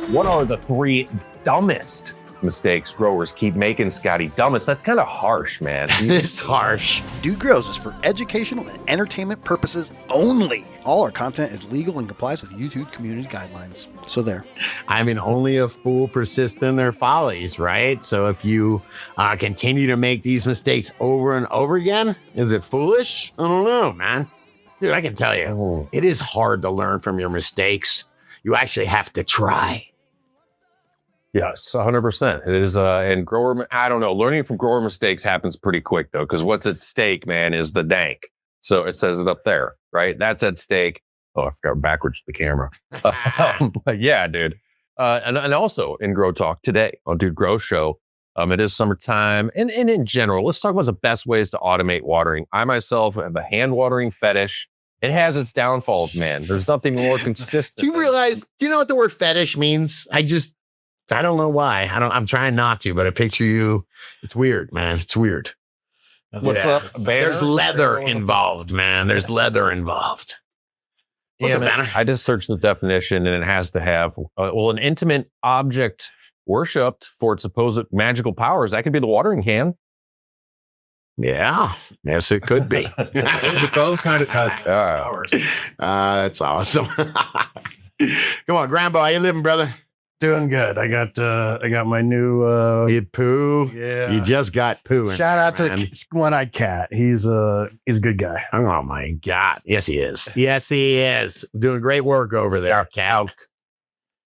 What are the 3 dumbest mistakes growers keep making, Scotty? Dumbest? That's kind of harsh, man. It's harsh. Dude Grows is for educational and entertainment purposes only. All our content is legal and complies with YouTube community guidelines. So there. I mean, only a fool persists in their follies, right? So if you continue to make these mistakes over and over again, is it foolish? I don't know, man. Dude, I can tell you, it is hard to learn from your mistakes. You actually have to try. Yes, 100%. It is, and grower, I don't know, learning from grower mistakes happens pretty quick, though, because what's at stake, man, is the dank. So it says it up there, right? That's at stake. Oh, I forgot backwards the camera. But yeah, dude. And also in Grow Talk today on Dude Grow Show, it is summertime. And in general, let's talk about the best ways to automate watering. I myself have a hand watering fetish. It has its downfalls, man. There's nothing more consistent. Do you know what the word fetish means? I don't know why. I'm trying not to, but I picture you. It's weird, man. It's weird. What's up, Banner? There's leather involved, man. There's leather involved. What's up, Banner? I just searched the definition, and it has to have, an intimate object worshipped for its supposed magical powers. That could be the watering can. Yeah. Yes, it could be. Those are both kind of powers. That's awesome. Come on, Grambo. How you living, brother? Doing good. I got my new You poo. Yeah. You just got poo. Shout out to One-Eyed Cat. He's a good guy. Oh my God. Yes, he is. Yes, he is. Doing great work over there, Cat.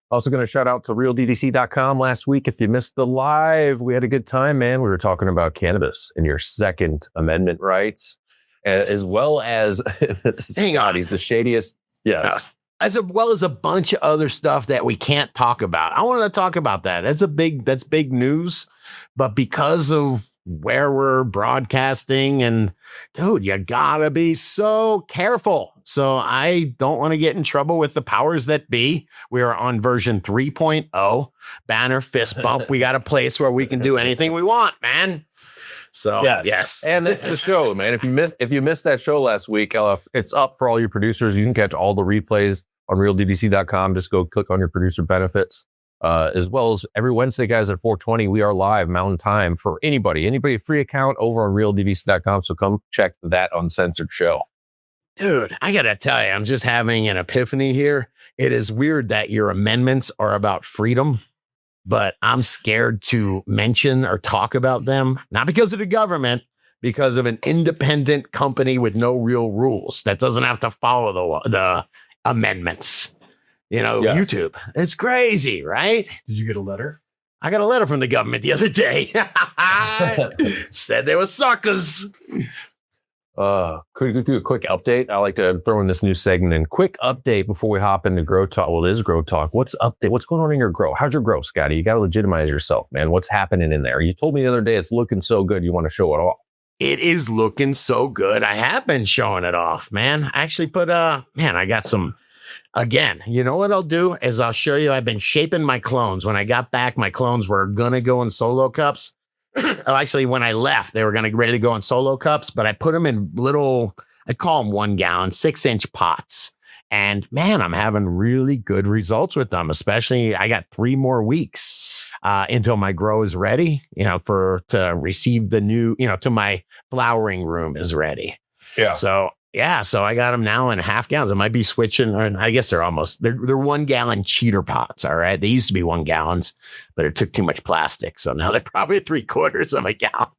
Also going to shout out to realddc.com last week. If you missed the live, we had a good time, man. We were talking about cannabis and your Second Amendment rights, as well as hang on, he's the shadiest. Yes. As well as a bunch of other stuff that we can't talk about. I wanted to talk about that. That's big news. But because of where we're broadcasting, and dude, you gotta be so careful. So I don't want to get in trouble with the powers that be. We are on version 3.0. Banner, fist bump. We got a place where we can do anything we want, man. So yes. And it's a show, man. If you missed that show last week, it's up for all your producers. You can catch all the replays on realddc.com. Just go click on your producer benefits. As well as every Wednesday, guys, at 4:20, we are live Mountain Time for anybody free account over on realddc.com. So come check that uncensored show. Dude, I got to tell you, I'm just having an epiphany here. It is weird that your amendments are about freedom, but I'm scared to mention or talk about them, not because of the government, because of an independent company with no real rules that doesn't have to follow the amendments. YouTube. It's crazy, right? Did you get a letter? I got a letter from the government the other day. Said they were suckers. Could do a quick update. I like to throw in this new segment in. Quick update before we hop into Grow Talk. Well, it is Grow Talk. What's going on in your grow? How's your grow, Scotty? You got to legitimize yourself, man. What's happening in there? You told me the other day it's looking so good you want to show it off. It is looking so good. I have been showing it off, man. I actually put I got some. Again, you know what I'll do is I'll show you. I've been shaping my clones. When I got back, my clones were gonna go in solo cups. Actually, when I left, they were ready to go in solo cups, but I put them in little, I call them 1 gallon, 6-inch pots. And man, I'm having really good results with them. Especially, I got 3 more weeks until my grow is ready, to receive the new, to my flowering room is ready. Yeah. So I got them now in half gallons. I might be switching, or I guess they're 1 gallon cheater pots. All right. They used to be 1 gallons, but it took too much plastic. So now they're probably 3/4 of a gallon.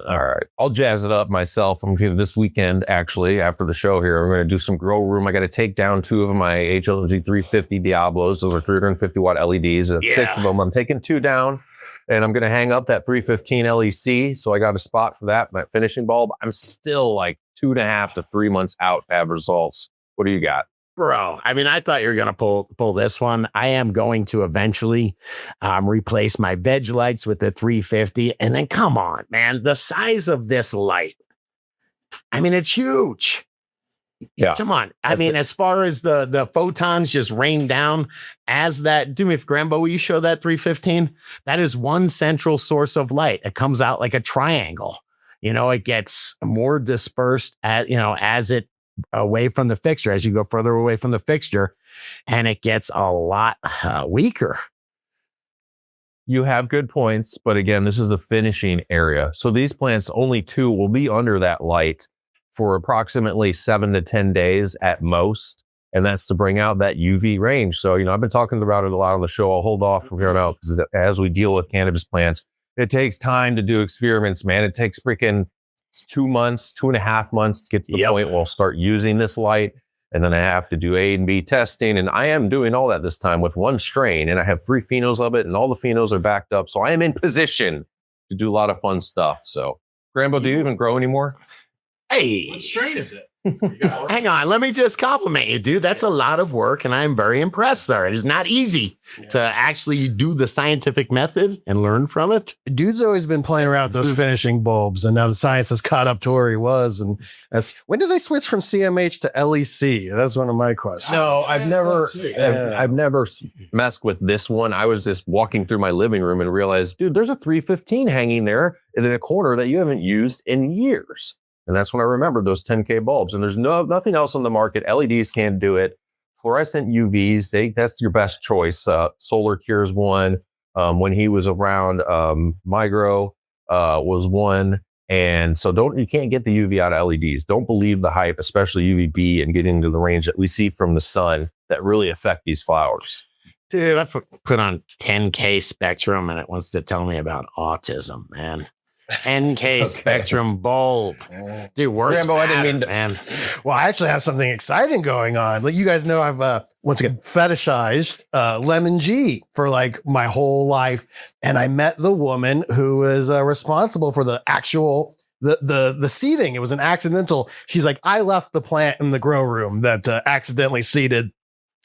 All right. I'll jazz it up myself. I'm going to this weekend, actually, after the show here, I'm going to do some grow room. I got to take down 2 of my HLG 350 Diablos. Those are 350 watt LEDs. That's 6 of them. I'm taking 2 down. And I'm going to hang up that 315 LEC. So I got a spot for that, my finishing bulb. I'm still like 2.5 to 3 months out to have results. What do you got? Bro, I mean, I thought you were going to pull this one. I am going to eventually replace my veg lights with the 350. And then come on, man, the size of this light. I mean, it's huge. Yeah. Come on. I mean, as far as the photons just rain down as that, do me if Grambo, will you show that 315? That is one central source of light. It comes out like a triangle. It gets more dispersed as it away from the fixture, as you go further away from the fixture, and it gets a lot weaker. You have good points, but again, this is a finishing area. So these plants, only 2 will be under that light for approximately 7 to 10 days at most. And that's to bring out that UV range. So, I've been talking about it a lot on the show. I'll hold off from here on out because as we deal with cannabis plants, it takes time to do experiments, man. It takes freaking 2 months, 2.5 months to get to the point where I'll start using this light. And then I have to do A and B testing. And I am doing all that this time with 1 strain. And I have 3 phenos of it. And all the phenos are backed up. So I am in position to do a lot of fun stuff. So, Grambo, do you even grow anymore? Hey. What strain is it? Hang on. Let me just compliment you, dude. That's a lot of work. And I'm very impressed, sir. It is not easy to actually do the scientific method and learn from it. Dude's always been playing around with those finishing bulbs, and now the science has caught up to where he was. And when did they switch from CMH to LEC? That's one of my questions. No, I've never messed with this one. I was just walking through my living room and realized, dude, there's a 315 hanging there in a corner that you haven't used in years. And that's when I remembered those 10K bulbs. And there's nothing else on the market. LEDs can't do it. Fluorescent UVs, that's your best choice. Solar Cure's one. When he was around, Migro was one. And so you can't get the UV out of LEDs. Don't believe the hype, especially UVB and getting into the range that we see from the sun that really affect these flowers. Dude, I put on 10K Spectrum and it wants to tell me about autism, man. 10K Spectrum bulb. Dude, worse. Grambo, I didn't mean to. Man. Well, I actually have something exciting going on. Like you guys know, I've once again fetishized lemon G for like my whole life, and I met the woman who was responsible for the actual the seeding. It was an accidental. She's like, I left the plant in the grow room that accidentally seeded.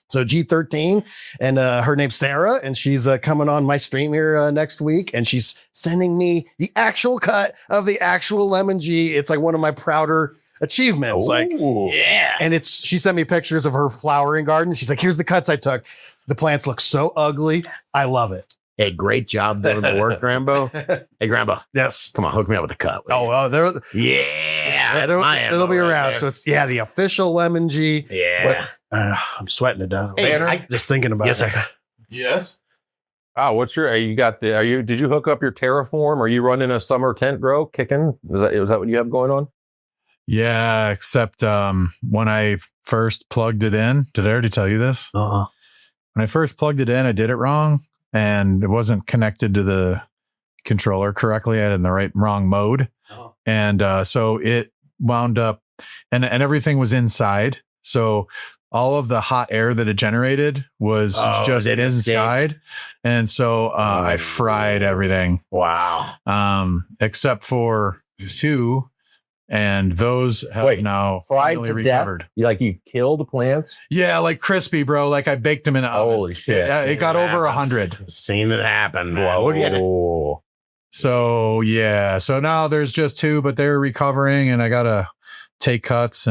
So G13, and her name's Sarah, and she's coming on my stream here next week, and she's sending me the actual cut of the actual lemon G. It's like one of my prouder achievements. Ooh. Like, yeah. And she sent me pictures of her flowering garden. She's like, here's the cuts I took. The plants look so ugly. I love it. Hey, great job doing the work, Grambo. Hey, Grambo. Yes. Come on, hook me up with a cut. It'll be around. So it's the official lemon G. Yeah. I'm sweating to death. Hey, just thinking about it. Sir. Yes. Oh, what's your? Did you hook up your Terraform? Are you running a summer tent grow kicking? Is that what you have going on? Yeah, except when I first plugged it in, did I already tell you this? Uh-huh. When I first plugged it in, I did it wrong, and it wasn't connected to the controller correctly. I had it in the wrong mode, and so it wound up, and everything was inside. So all of the hot air that it generated was just inside. And so I fried everything. Wow. Except for 2. And those have now fried finally to recovered. Death? You killed plants? Yeah, like crispy, bro. Like I baked them in an oven. Holy shit. Yeah, it got over 100. Seen it happen. Look at it. So yeah. So now there's just 2, but they're recovering and I gotta take cuts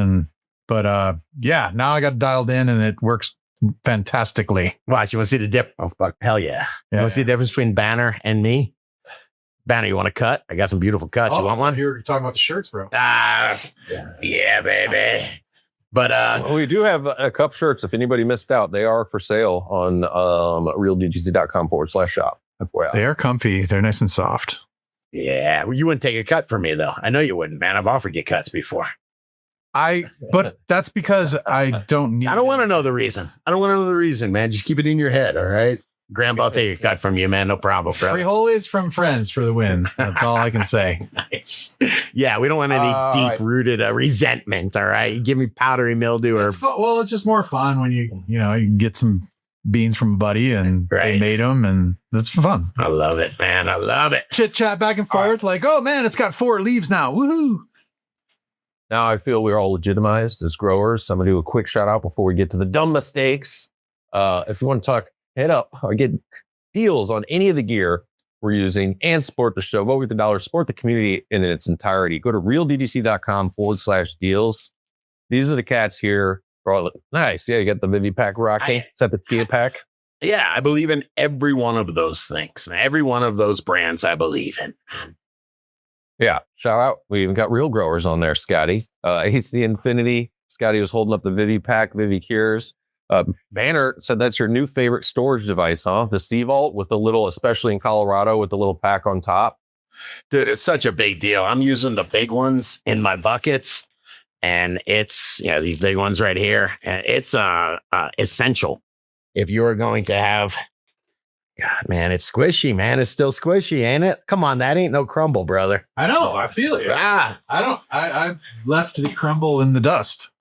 but now I got dialed in and it works fantastically. Watch, you want to see the dip? Oh, fuck. Hell yeah. You want to see the difference between Banner and me? Banner, you want a cut? I got some beautiful cuts. You want one? You're talking about the shirts, bro. Yeah, baby. But we do have cup shirts. If anybody missed out, they are for sale on realdgc.com/shop. They are comfy. They're nice and soft. Yeah. Well, you wouldn't take a cut from me, though. I know you wouldn't, man. I've offered you cuts before. But that's because I don't need. I don't want to know the reason. Man. Just keep it in your head, all right? Grambo, I'll take a cut from you, man. No problem, bro. Free holies from friends for the win. That's all I can say. Nice. Yeah, we don't want any deep-rooted resentment, all right? You give me powdery mildew or... Well, it's just more fun when you can get some beans from a buddy and they made them, and that's fun. I love it, man. I love it. Chit-chat back and forth like, oh, man, it's got 4 leaves now. Woohoo! Now I feel we're all legitimized as growers. So I'm going to do a quick shout out before we get to the dumb mistakes. If you want to talk, head up or get deals on any of the gear we're using and support the show. Vote with the dollar, support the community in its entirety. Go to realdgc.com/deals. These are the cats here. Nice. Yeah, you got the Vivi pack rocking. Is that the Kia pack? Yeah, I believe in every one of those things. Every one of those brands I believe in. Yeah, shout out. We even got real growers on there, Scotty. He's the Ifinity. Scotty was holding up the Vivi pack, Vivi Cures. Banner said that's your new favorite storage device, huh? The Sea Vault with the little, especially in Colorado, with the little pack on top. Dude, it's such a big deal. I'm using the big ones in my buckets, and it's these big ones right here. And it's essential if you are going to have. God, man, it's squishy, man. It's still squishy, ain't it? Come on, that ain't no crumble, brother. I know. I feel it. Ah, I've left the crumble in the dust.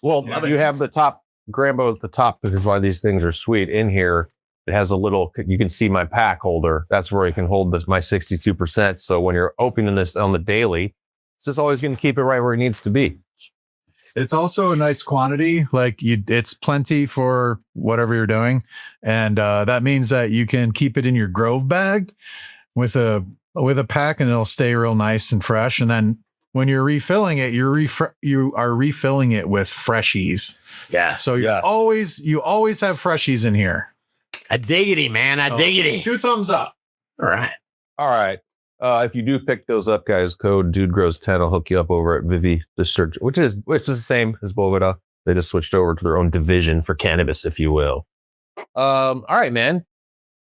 Well, you have the top Grambo at the top. This is why these things are sweet. In here, it has a little, you can see my pack holder. That's where you can hold my 62%. So when you're opening this on the daily, it's just always going to keep it right where it needs to be. It's also a nice quantity. It's plenty for whatever you're doing. And that means that you can keep it in your Grove bag with a pack, and it'll stay real nice and fresh. And then when you're refilling it, you are refilling it with freshies. yeah. So you always have freshies in here. A diggity, man. A diggity. 2 thumbs up. All right. All right. If you do pick those up, guys, code DudeGrows10 will hook you up over at Vivi, the search, which is the same as Boveda. They just switched over to their own division for cannabis, if you will. All right, man.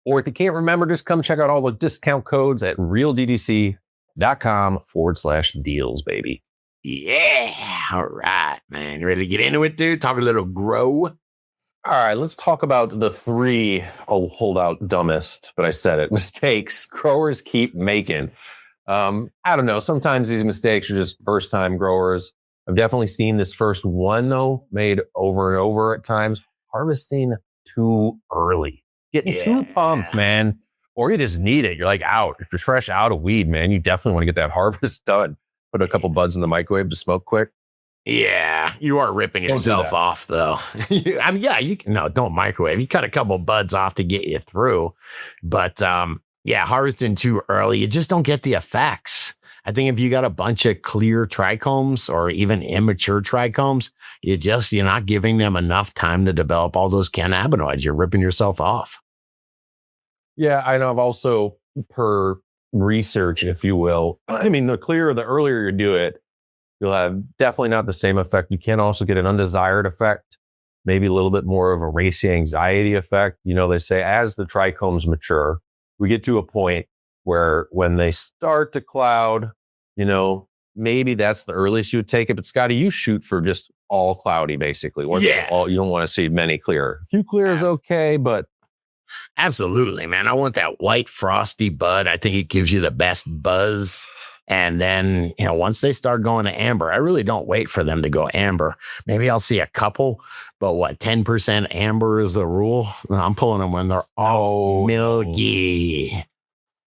Or if you can't remember, just come check out all the discount codes at realddc.com/deals, baby. Yeah. All right, man. You ready to get into it, dude? Talk a little grow. All right, let's talk about the 3, I'll hold out dumbest, but I said it, mistakes growers keep making. I don't know. Sometimes these mistakes are just first-time growers. I've definitely seen this first one, though, made over and over at times. Harvesting too early. Getting too pumped, man. Or you just need it. You're like out. If you're fresh out of weed, man, you definitely want to get that harvest done. Put a couple buds in the microwave to smoke quick. Yeah, you are ripping yourself off, though. I mean, you can, no, don't microwave. You cut a couple buds off to get you through. But harvesting too early, you just don't get the effects. I think if you got a bunch of clear trichomes or even immature trichomes, you're not giving them enough time to develop all those cannabinoids. You're ripping yourself off. Yeah, I know. I've also, per research, if you will, I mean, the earlier you do it, you'll have definitely not the same effect. You can also get an undesired effect, maybe a little bit more of a racy anxiety effect. They say as the trichomes mature, we get to a point where when they start to cloud, maybe that's the earliest you would take it. But Scotty, you shoot for just all cloudy, basically. You don't want to see many clear. A few clear is okay, but. Absolutely, man. I want that white frosty bud. I think it gives you the best buzz. And then, once they start going to amber, I really don't wait for them to go amber. Maybe I'll see a couple, but 10% amber is a rule? I'm pulling them when they're all milky.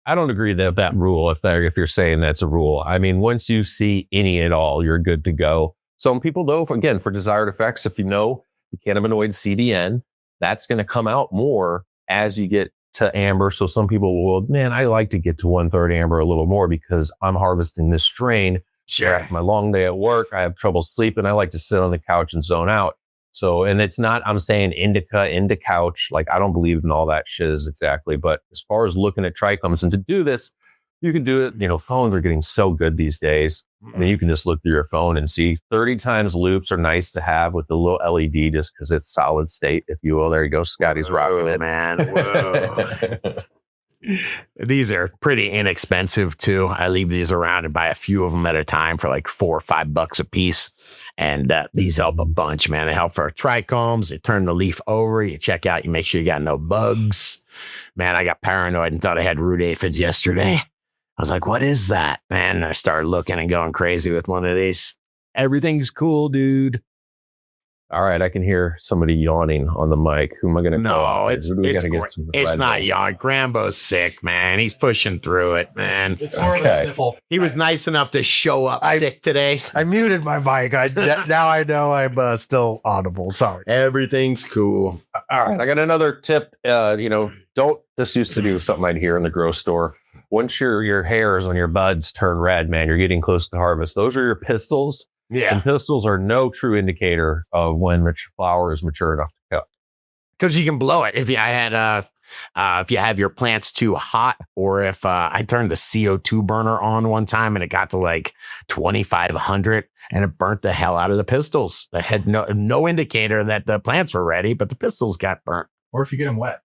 I don't agree that rule, if you're saying that's a rule. I mean, once you see any at all, you're good to go. Some people, though, for desired effects, if you know the cannabinoid CDN, that's going to come out more as you get to amber. So some people will, man, I like to get to 1/3 amber a little more because I'm harvesting this strain. Sure. After my long day at work, I have trouble sleeping. I like to sit on the couch and zone out. So, and it's not, I'm saying into couch. Like, I don't believe in all that shiz exactly. But as far as looking at trichomes and to do this, you can do it. Phones are getting so good these days. I mean, you can just look through your phone and see 30 times loops are nice to have with the little LED just because it's solid state, if you will. There you go. Scotty's rocking it, man. Whoa. These are pretty inexpensive too. I leave these around and buy a few of them at a time for like $4 or $5 a piece. And these help a bunch, man. They help for trichomes. They turn the leaf over. You check out, you make sure you got no bugs. Man, I got paranoid and thought I had root aphids yesterday. I was like, what is that? Man, I started looking and going crazy with one of these. Everything's cool, dude. All right, I can hear somebody yawning on the mic. Who am I going to call? No, it's not yawn. Grambo's sick, man. He's pushing through it, man. It's more of a sniffle. He was nice enough to show up sick today. I muted my mic. Now I know I'm still audible. Sorry. Everything's cool. All right, I got another tip. This used to be something I'd hear in the grow store. Once your hairs on your buds turn red, man, you're getting close to harvest. Those are your pistils. Yeah. And pistils are no true indicator of when flower is mature enough to cut. Because you can blow it. I had If you have your plants too hot, or if I turned the CO2 burner on one time and it got to like 2,500 and it burnt the hell out of the pistils. I had no indicator that the plants were ready, but the pistils got burnt. Or if you get them wet.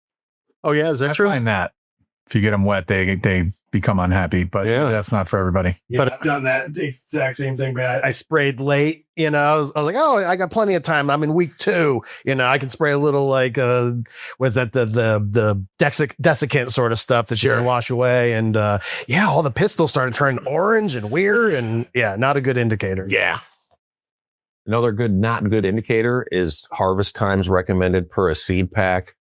Oh yeah, is that I true? find that if you get them wet, they become unhappy, but that's not for everybody. Yeah, but I've done that exact same thing, man. I sprayed late, you know, I was like, oh, I got plenty of time. I'm in week 2, you know, I can spray a little like, was that the desiccant sort of stuff that you can wash away. And all the pistils started turning orange and weird and not a good indicator. Yeah. Another not good indicator is harvest times recommended per a seed pack.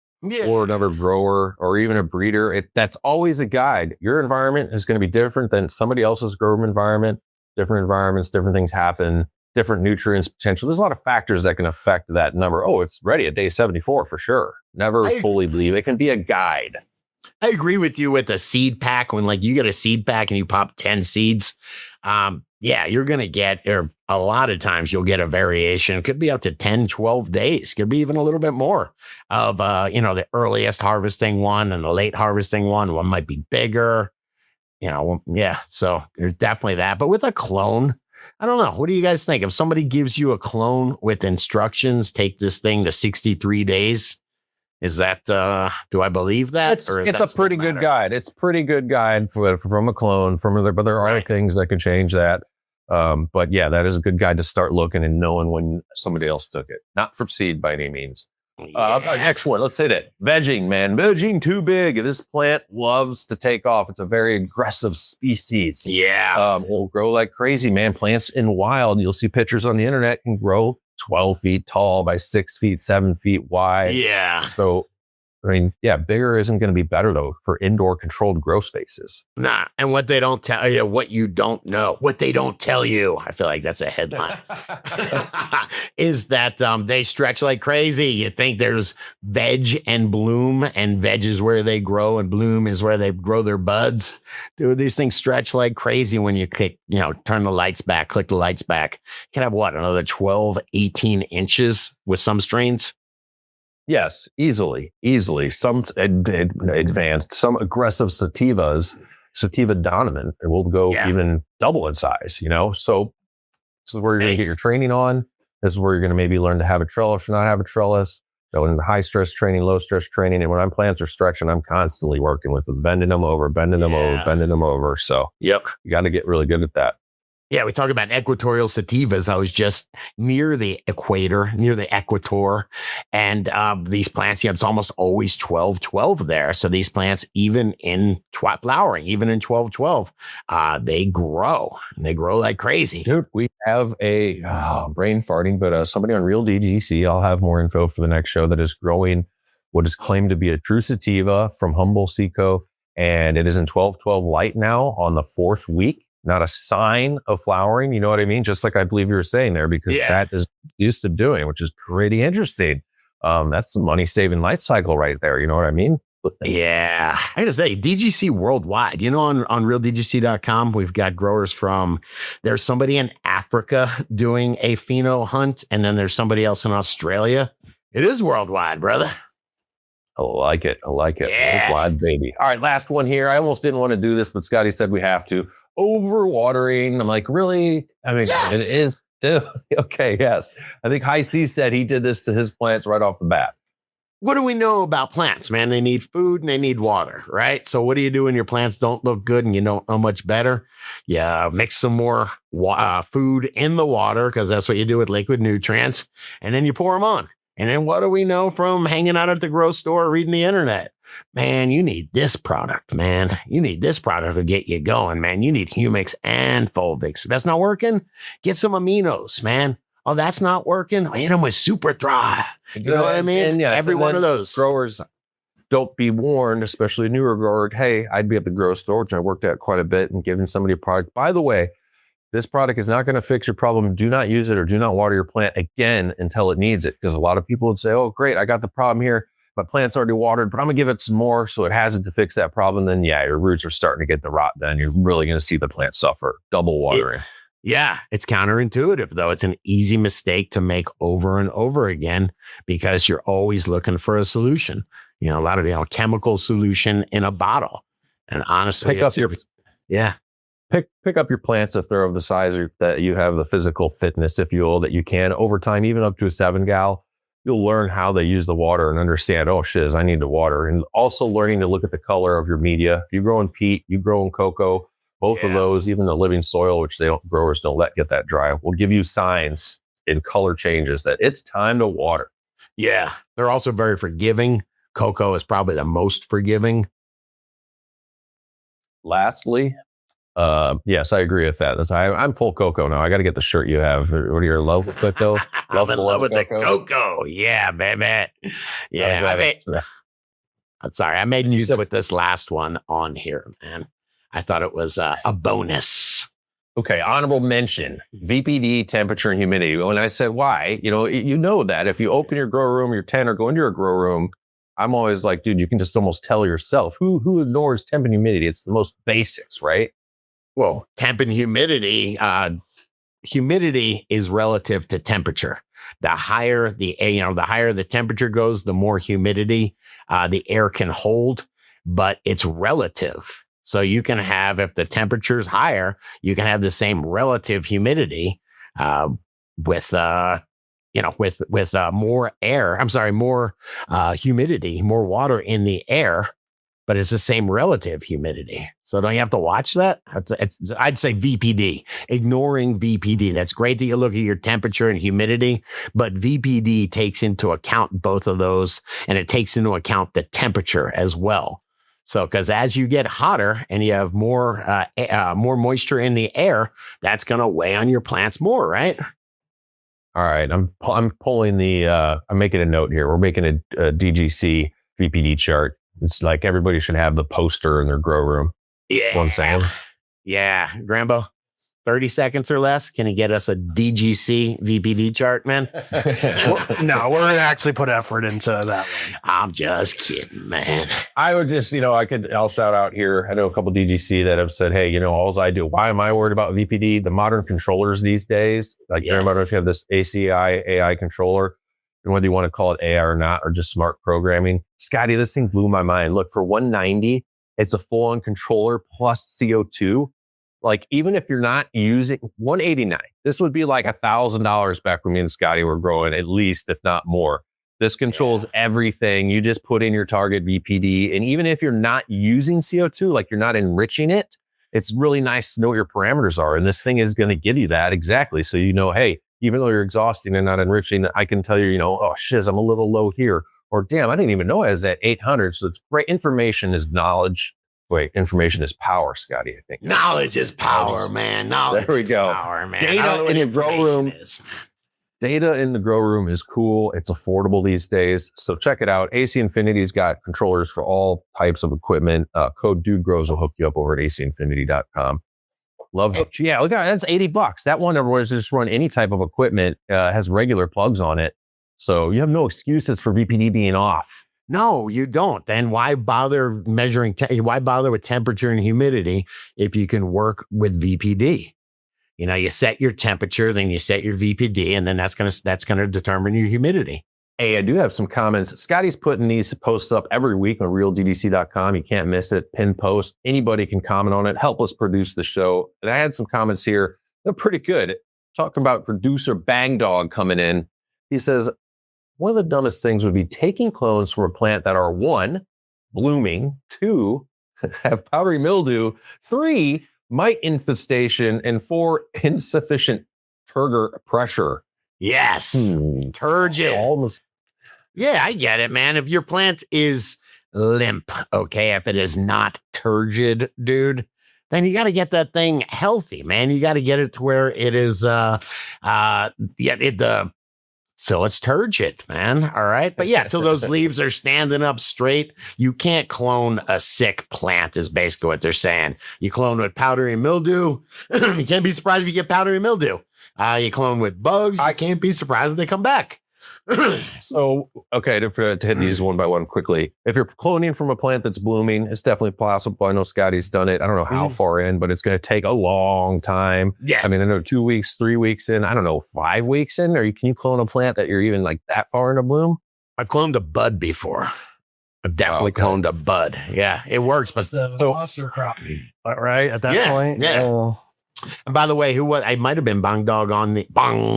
Or another grower or even a breeder. That's always a guide. Your environment is going to be different than somebody else's grow room environment. Different environments, different things happen, different nutrients potential. There's a lot of factors that can affect that number. Oh, it's ready at day 74 for sure. Never fully believe it can be a guide. I agree with you with the seed pack. When like you get a seed pack and you pop 10 seeds, you're going to get, or a lot of times you'll get a variation. It could be up to 10, 12 days. Could be even a little bit more of, the earliest harvesting one and the late harvesting one. One might be bigger, so there's definitely that. But with a clone, I don't know. What do you guys think? If somebody gives you a clone with instructions, take this thing to 63 days, is that, do I believe that? It's a pretty good guide. It's pretty good guide from a clone, but there are things that can change that. But yeah, that is a good guide to start looking and knowing when somebody else took it. Not from seed by any means. Next one, let's hit it. Vegging, man. Vegging too big. This plant loves to take off. It's a very aggressive species. Yeah. It'll grow like crazy, man. Plants in wild, you'll see pictures on the internet, can grow 12 feet tall by 6 feet, 7 feet wide. Yeah. So, bigger isn't going to be better though for indoor controlled grow spaces. Nah. And what they don't tell you, what you don't know, what they don't tell you, I feel like that's a headline, is that they stretch like crazy. You think there's veg and bloom, and veg is where they grow and bloom is where they grow their buds. Dude, these things stretch like crazy when you click, turn the lights back, click the lights back. You can have another 12, 18 inches with some strains. Yes, easily. Some advanced, some aggressive sativa dominant, it will go even double in size, So this is where you're going to get your training on. This is where you're going to maybe learn to have a trellis or not have a trellis. Go into high stress training, low stress training. And when my plants are stretching, I'm constantly working with them, bending them over. So you got to get really good at that. Yeah, we talk about equatorial sativas. I was just near the equator, near the equator. And these plants, it's almost always 12-12 there. So these plants, even in flowering, even in 12-12, they grow. And they grow like crazy. Dude, we have a brain farting, but somebody on Real DGC, I'll have more info for the next show, that is growing what is claimed to be a true sativa from Humboldt Seco. And it is in 12-12 light now on the 4th week. Not a sign of flowering, you know what I mean? Just like I believe you were saying there, because that is used to doing, which is pretty interesting. That's some money-saving life cycle right there, you know what I mean? Yeah. I gotta say, DGC worldwide, on realdgc.com, we've got growers there's somebody in Africa doing a pheno hunt, and then there's somebody else in Australia. It is worldwide, brother. I like it. Yeah. Worldwide, baby. All right, last one here. I almost didn't want to do this, but Scotty said we have to. Overwatering. I'm like, really? I mean, It is. Okay, yes. I think High C said he did this to his plants right off the bat. What do we know about plants, man? They need food and they need water, right? So what do you do when your plants don't look good and you don't know much better? Yeah, mix some more food in the water, because that's what you do with liquid nutrients, and then you pour them on. And then what do we know from hanging out at the grocery store, reading the internet? Man, you need this product, man. You need this product to get you going, man. You need humics and fulvics. If that's not working, get some aminos, man. Oh, that's not working? Hit them with Super Thrive. You know what I mean? And yes, every one of those. Growers, don't be warned, especially a newer grower. Hey, I'd be at the grocery store, which I worked at quite a bit, and giving somebody a product. By the way, this product is not going to fix your problem. Do not use it or do not water your plant again until it needs it. Because a lot of people would say, oh, great, I got the problem here. My plant's already watered, but I'm going to give it some more so it has it to fix that problem. Then, your roots are starting to get the rot done. You're really going to see the plant suffer. Double watering. Yeah, it's counterintuitive, though. It's an easy mistake to make over and over again, because you're always looking for a solution. a lot of chemical solution in a bottle. And honestly, Pick up your yeah. pick up your plants if they're of the size that you have the physical fitness, if you will, that you can. Over time, even up to a 7-gal, you'll learn how they use the water and understand, oh, shiz, I need the water. And also learning to look at the color of your media. If you grow in peat, you grow in cocoa, both of those, even the living soil, which growers don't let get that dry, will give you signs in color changes that it's time to water. Yeah. They're also very forgiving. Cocoa is probably the most forgiving. Lastly, yes, I agree with that. I'm full cocoa now. I got to get the shirt you have. What are your love with cocoa? I'm in love with the cocoa. Yeah, baby. Yeah, I'm sorry. I made music with this last one on here, man. I thought it was a bonus. Okay, honorable mention, VPD, temperature, and humidity. When I said why, you know that if you open your grow room, your tent, or go into your grow room, I'm always like, dude, you can just almost tell yourself. Who ignores temp and humidity? It's the most basics, right? Well, temp and humidity, humidity is relative to temperature. The higher the temperature goes, the more humidity the air can hold, but it's relative. So you can have, if the temperature is higher, you can have the same relative humidity with more air. I'm sorry, more humidity, more water in the air, but it's the same relative humidity. So don't you have to watch that? I'd say VPD, ignoring VPD. That's great that you look at your temperature and humidity, but VPD takes into account both of those, and it takes into account the temperature as well. So, because as you get hotter and you have more moisture in the air, that's going to weigh on your plants more, right? All right, I'm pulling I'm making a note here. We're making a DGC VPD chart. It's like everybody should have the poster in their grow room. Yeah. That's what I'm saying. Yeah. Grambo, 30 seconds or less. Can you get us a DGC VPD chart, man? No, we're going to actually put effort into that one. I'm just kidding, man. I would just, I'll shout out here. I know a couple DGC that have said, hey, all I do, why am I worried about VPD? The modern controllers these days, like no matter if you have this ACI AI controller, and whether you want to call it AI or not, or just smart programming. Scotty, this thing blew my mind. Look, for $190, it's a full-on controller plus CO2. Like, even if you're not using $189, this would be like $1,000 back when me and Scotty were growing, at least, if not more. This controls everything. You just put in your target VPD. And even if you're not using CO2, like you're not enriching it, it's really nice to know what your parameters are. And this thing is going to give you that exactly. So, hey, even though you're exhausting and not enriching, I can tell you, oh, shiz, I'm a little low here. Or, damn, I didn't even know I was at 800. So it's great. Information is knowledge. Wait, information is power, Scotty, I think. Knowledge is power, man. Knowledge there we go. Is power, man. Data in your grow room. Data in the grow room is cool. It's affordable these days. So check it out. AC Infinity's got controllers for all types of equipment. Code DudeGrows will hook you up over at acinfinity.com. Love it. Yeah, look at that. That's $80. That one, everyone's just run any type of equipment, has regular plugs on it. So you have no excuses for VPD being off. No, you don't. Then why bother measuring? Why bother with temperature and humidity if you can work with VPD? You set your temperature, then you set your VPD, and then that's gonna determine your humidity. Hey, I do have some comments. Scotty's putting these posts up every week on realdgc.com. You can't miss it. Pin post. Anybody can comment on it. Help us produce the show. And I had some comments here. They're pretty good. Talking about producer Bang Dog coming in. He says, one of the dumbest things would be taking clones from a plant that are 1, blooming, 2, have powdery mildew, 3, mite infestation, and 4, insufficient turgor pressure. Yes. Turgid. Almost. Yeah, I get it, man. If your plant is limp, okay, if it is not turgid, dude, then you got to get that thing healthy, man. You got to get it to where it is, so it's turgid, man. All right. But yeah, till those leaves are standing up straight, you can't clone a sick plant is basically what they're saying. You clone with powdery mildew. You can't be surprised if you get powdery mildew. You clone with bugs. I can't be surprised if they come back. So, okay, to hit these one by one quickly. If you're cloning from a plant that's blooming, it's definitely possible. I know Scotty's done it. I don't know how far in, but it's going to take a long time. Yeah. I mean, I know 2 weeks, 3 weeks in. I don't know, 5 weeks in. Or can you clone a plant that you're even like that far into bloom? I've cloned a bud before. definitely cloned a bud. Yeah, it works. But the monster crop, right? At that point, yeah. Oh. And by the way, who was? I might have been Bang Dog on the on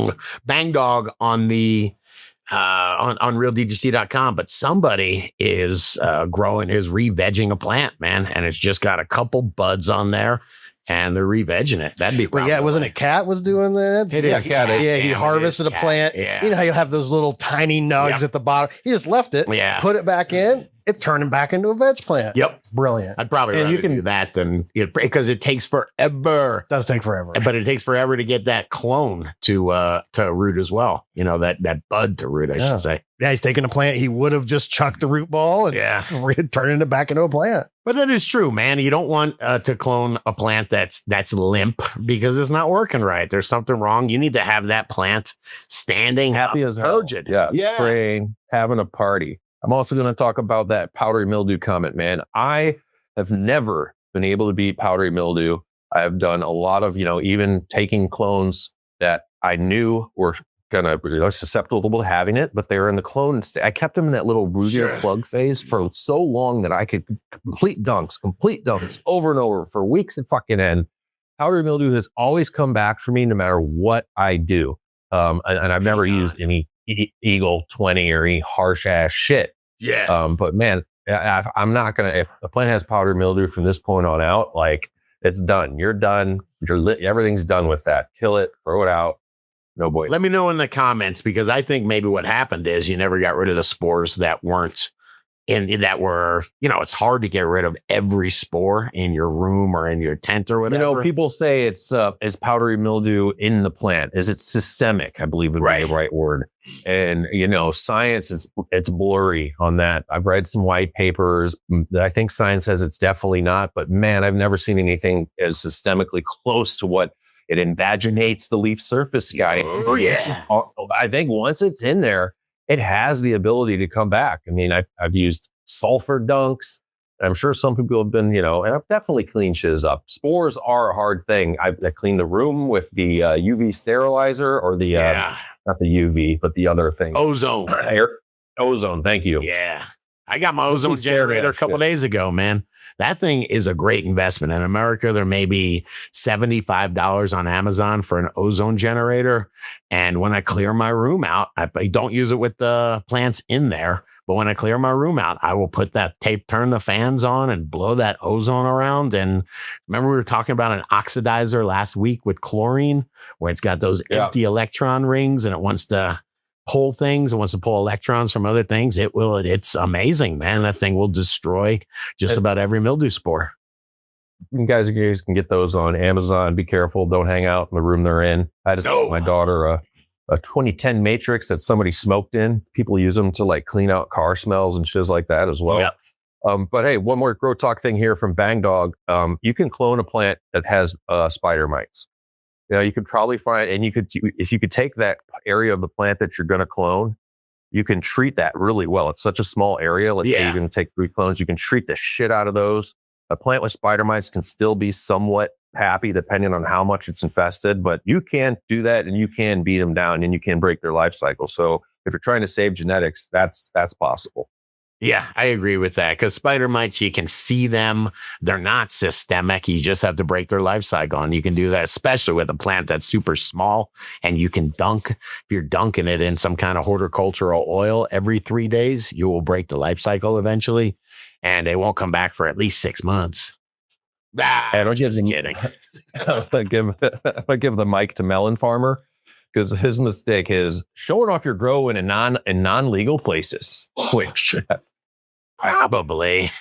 RealDGC.com, but somebody is re-vegging a plant, man, and it's just got a couple buds on there, and they're re-vegging it. That'd be But yeah, wasn't it Cat was doing that? It is Cat. Yeah, he harvested a plant. Yeah. You know how you have those little tiny nugs at the bottom? He just left it, put it back in. It's turning back into a veg plant. Yep. Brilliant. I'd probably rather do that than because it takes forever. It does take forever. But it takes forever to get that clone to root as well. You know, that bud to root, I should say. Yeah, he's taking a plant. He would have just chucked the root ball and turning it back into a plant. But that is true, man. You don't want to clone a plant that's limp because it's not working right. There's something wrong. You need to have that plant standing happy as hell. Yeah. Spraying, having a party. I'm also going to talk about that powdery mildew comment, man. I have never been able to beat powdery mildew. I have done a lot of, even taking clones that I knew were going to be susceptible to having it, but they were in the clone. I kept them in that little Rudia plug phase for so long that I could complete dunks over and over for weeks at fucking end. Powdery mildew has always come back for me no matter what I do. And I've never used any Eagle 20 or any harsh ass shit. Yeah. But man, I'm not gonna. If the plant has powdery mildew from this point on out, like it's done. You're done. Everything's done with that. Kill it. Throw it out. No boy. Let me know in the comments because I think maybe what happened is you never got rid of the spores that weren't it's hard to get rid of every spore in your room or in your tent or whatever. People say it's powdery mildew in the plant. Is it systemic? I believe would be the right word. And science it's blurry on that. I've read some white papers. I think science says it's definitely not, but man, I've never seen anything as systemically close to what it invaginates the leaf surface, guy. Oh yeah. I think once it's in there, it has the ability to come back. I mean, I've used sulfur dunks. I'm sure some people have been, and I've definitely cleaned shiz up. Spores are a hard thing. I cleaned the room with the UV sterilizer or the, not the UV, but the other thing. Ozone. Ozone, thank you. Yeah. I got my ozone generator a couple days ago, man. That thing is a great investment. In America, there may be $75 on Amazon for an ozone generator. And when I clear my room out, I don't use it with the plants in there. But when I clear my room out, I will put that tape, turn the fans on and blow that ozone around. And remember we were talking about an oxidizer last week with chlorine, where it's got those empty electron rings and it wants to pull things and wants to pull electrons from other things. It's amazing, man. That thing will destroy just about every mildew spore. You guys can get those on Amazon. Be careful. Don't hang out in the room they're in. I just got my daughter a 2010 matrix that somebody smoked in. People use them to like clean out car smells and shiz like that as well. Yep. But hey, one more Grow Talk thing here from Bang Dog. You can clone a plant that has spider mites. You could probably find, and if you could take that area of the plant that you're going to clone, you can treat that really well. It's such a small area. Let's say you're going to take 3 clones. You can treat the shit out of those. A plant with spider mites can still be somewhat happy depending on how much it's infested, but you can do that and you can beat them down and you can break their life cycle. So if you're trying to save genetics, that's possible. Yeah, I agree with that because spider mites, you can see them. They're not systemic. You just have to break their life cycle. And you can do that, especially with a plant that's super small and you can dunk. If you're dunking it in some kind of horticultural oil every 3 days, you will break the life cycle eventually. And they won't come back for at least 6 months. Don't you have to kidding? I give the mic to Melon Farmer because his mistake is showing off your grow in non-legal places. Which probably.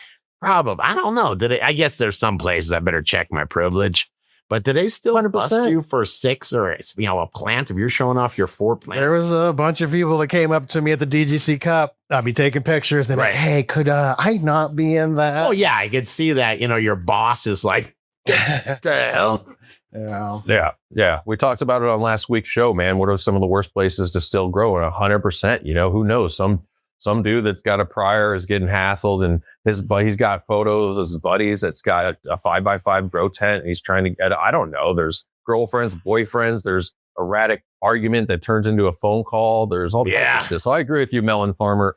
I don't know. I guess there's some places I better check my privilege. But do they still 100%. Bust you for 6 or a plant if you're showing off your 4 plants? There was a bunch of people that came up to me at the DGC Cup. I'd be taking pictures. They're like, "Hey, could I not be in that?" Oh yeah, I could see that. Your boss is like, "The hell." Yeah. We talked about it on last week's show, man. What are some of the worst places to still grow? And 100%. Who knows? Some dude that's got a prior is getting hassled, and he's got photos of his buddies that's got a 5x5 grow tent. And he's trying to get, I don't know. There's girlfriends, boyfriends. There's erratic argument that turns into a phone call. There's all kinds of this. So I agree with you, Melon Farmer.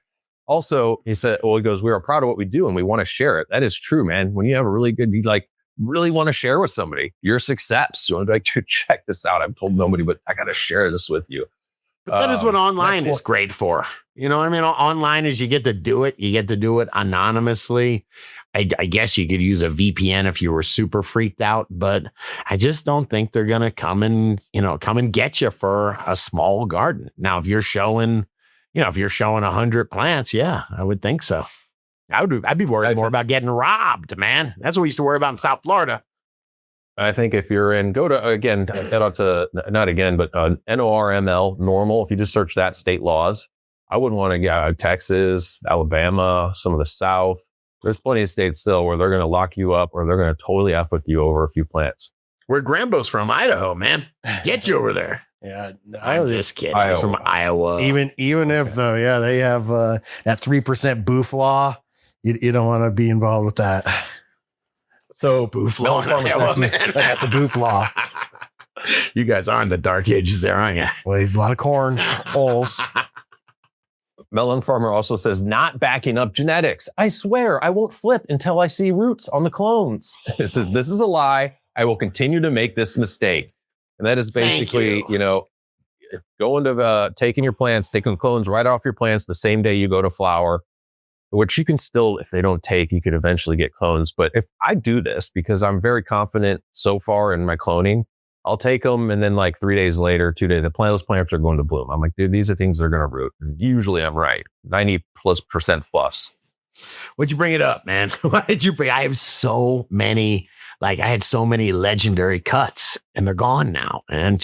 Also, he said, well, he goes, we are proud of what we do and we want to share it. That is true, man. When you have a really good, you like really want to share with somebody your success. You want to be like, dude, check this out. I've told nobody, but I got to share this with you. But that is what online is great for. You know what I mean? Online is you get to do it. You get to do it anonymously. I guess you could use a VPN if you were super freaked out, but I just don't think they're going to come and get you for a small garden. Now, if you're showing 100 plants, yeah, I would think so. I'd be worried more about getting robbed, man. That's what we used to worry about in South Florida. I think if you're in, go to, again, head out to, not again, but NORML, normal. If you just search that, state laws, I wouldn't want to go Texas, Alabama, some of the South. There's plenty of states still where they're going to lock you up or they're going to totally F with you over a few plants. Where Grambo's from, Idaho, man. Get you over there. Yeah, I'm just kidding. He's from Iowa. Even if though, yeah, they have that 3% boof law. You don't want to be involved with that. So boof law. That's a boof law. You guys are in the dark ages there, aren't you? Well, there's a lot of corn holes. Melon Farmer also says, not backing up genetics. I swear I won't flip until I see roots on the clones. It says, this is a lie. I will continue to make this mistake. And that is basically, going to taking your plants, taking clones right off your plants the same day you go to flower, which you can still, if they don't take, you could eventually get clones. But if I do this, because I'm very confident so far in my cloning, I'll take them, and then like 3 days later, 2 days, those plants are going to bloom. I'm like, dude, these are things that are going to root. Usually I'm right. 90%+ plus. What'd you bring it up, man? Why did you bring? I have so many, I had so many legendary cuts and they're gone now. And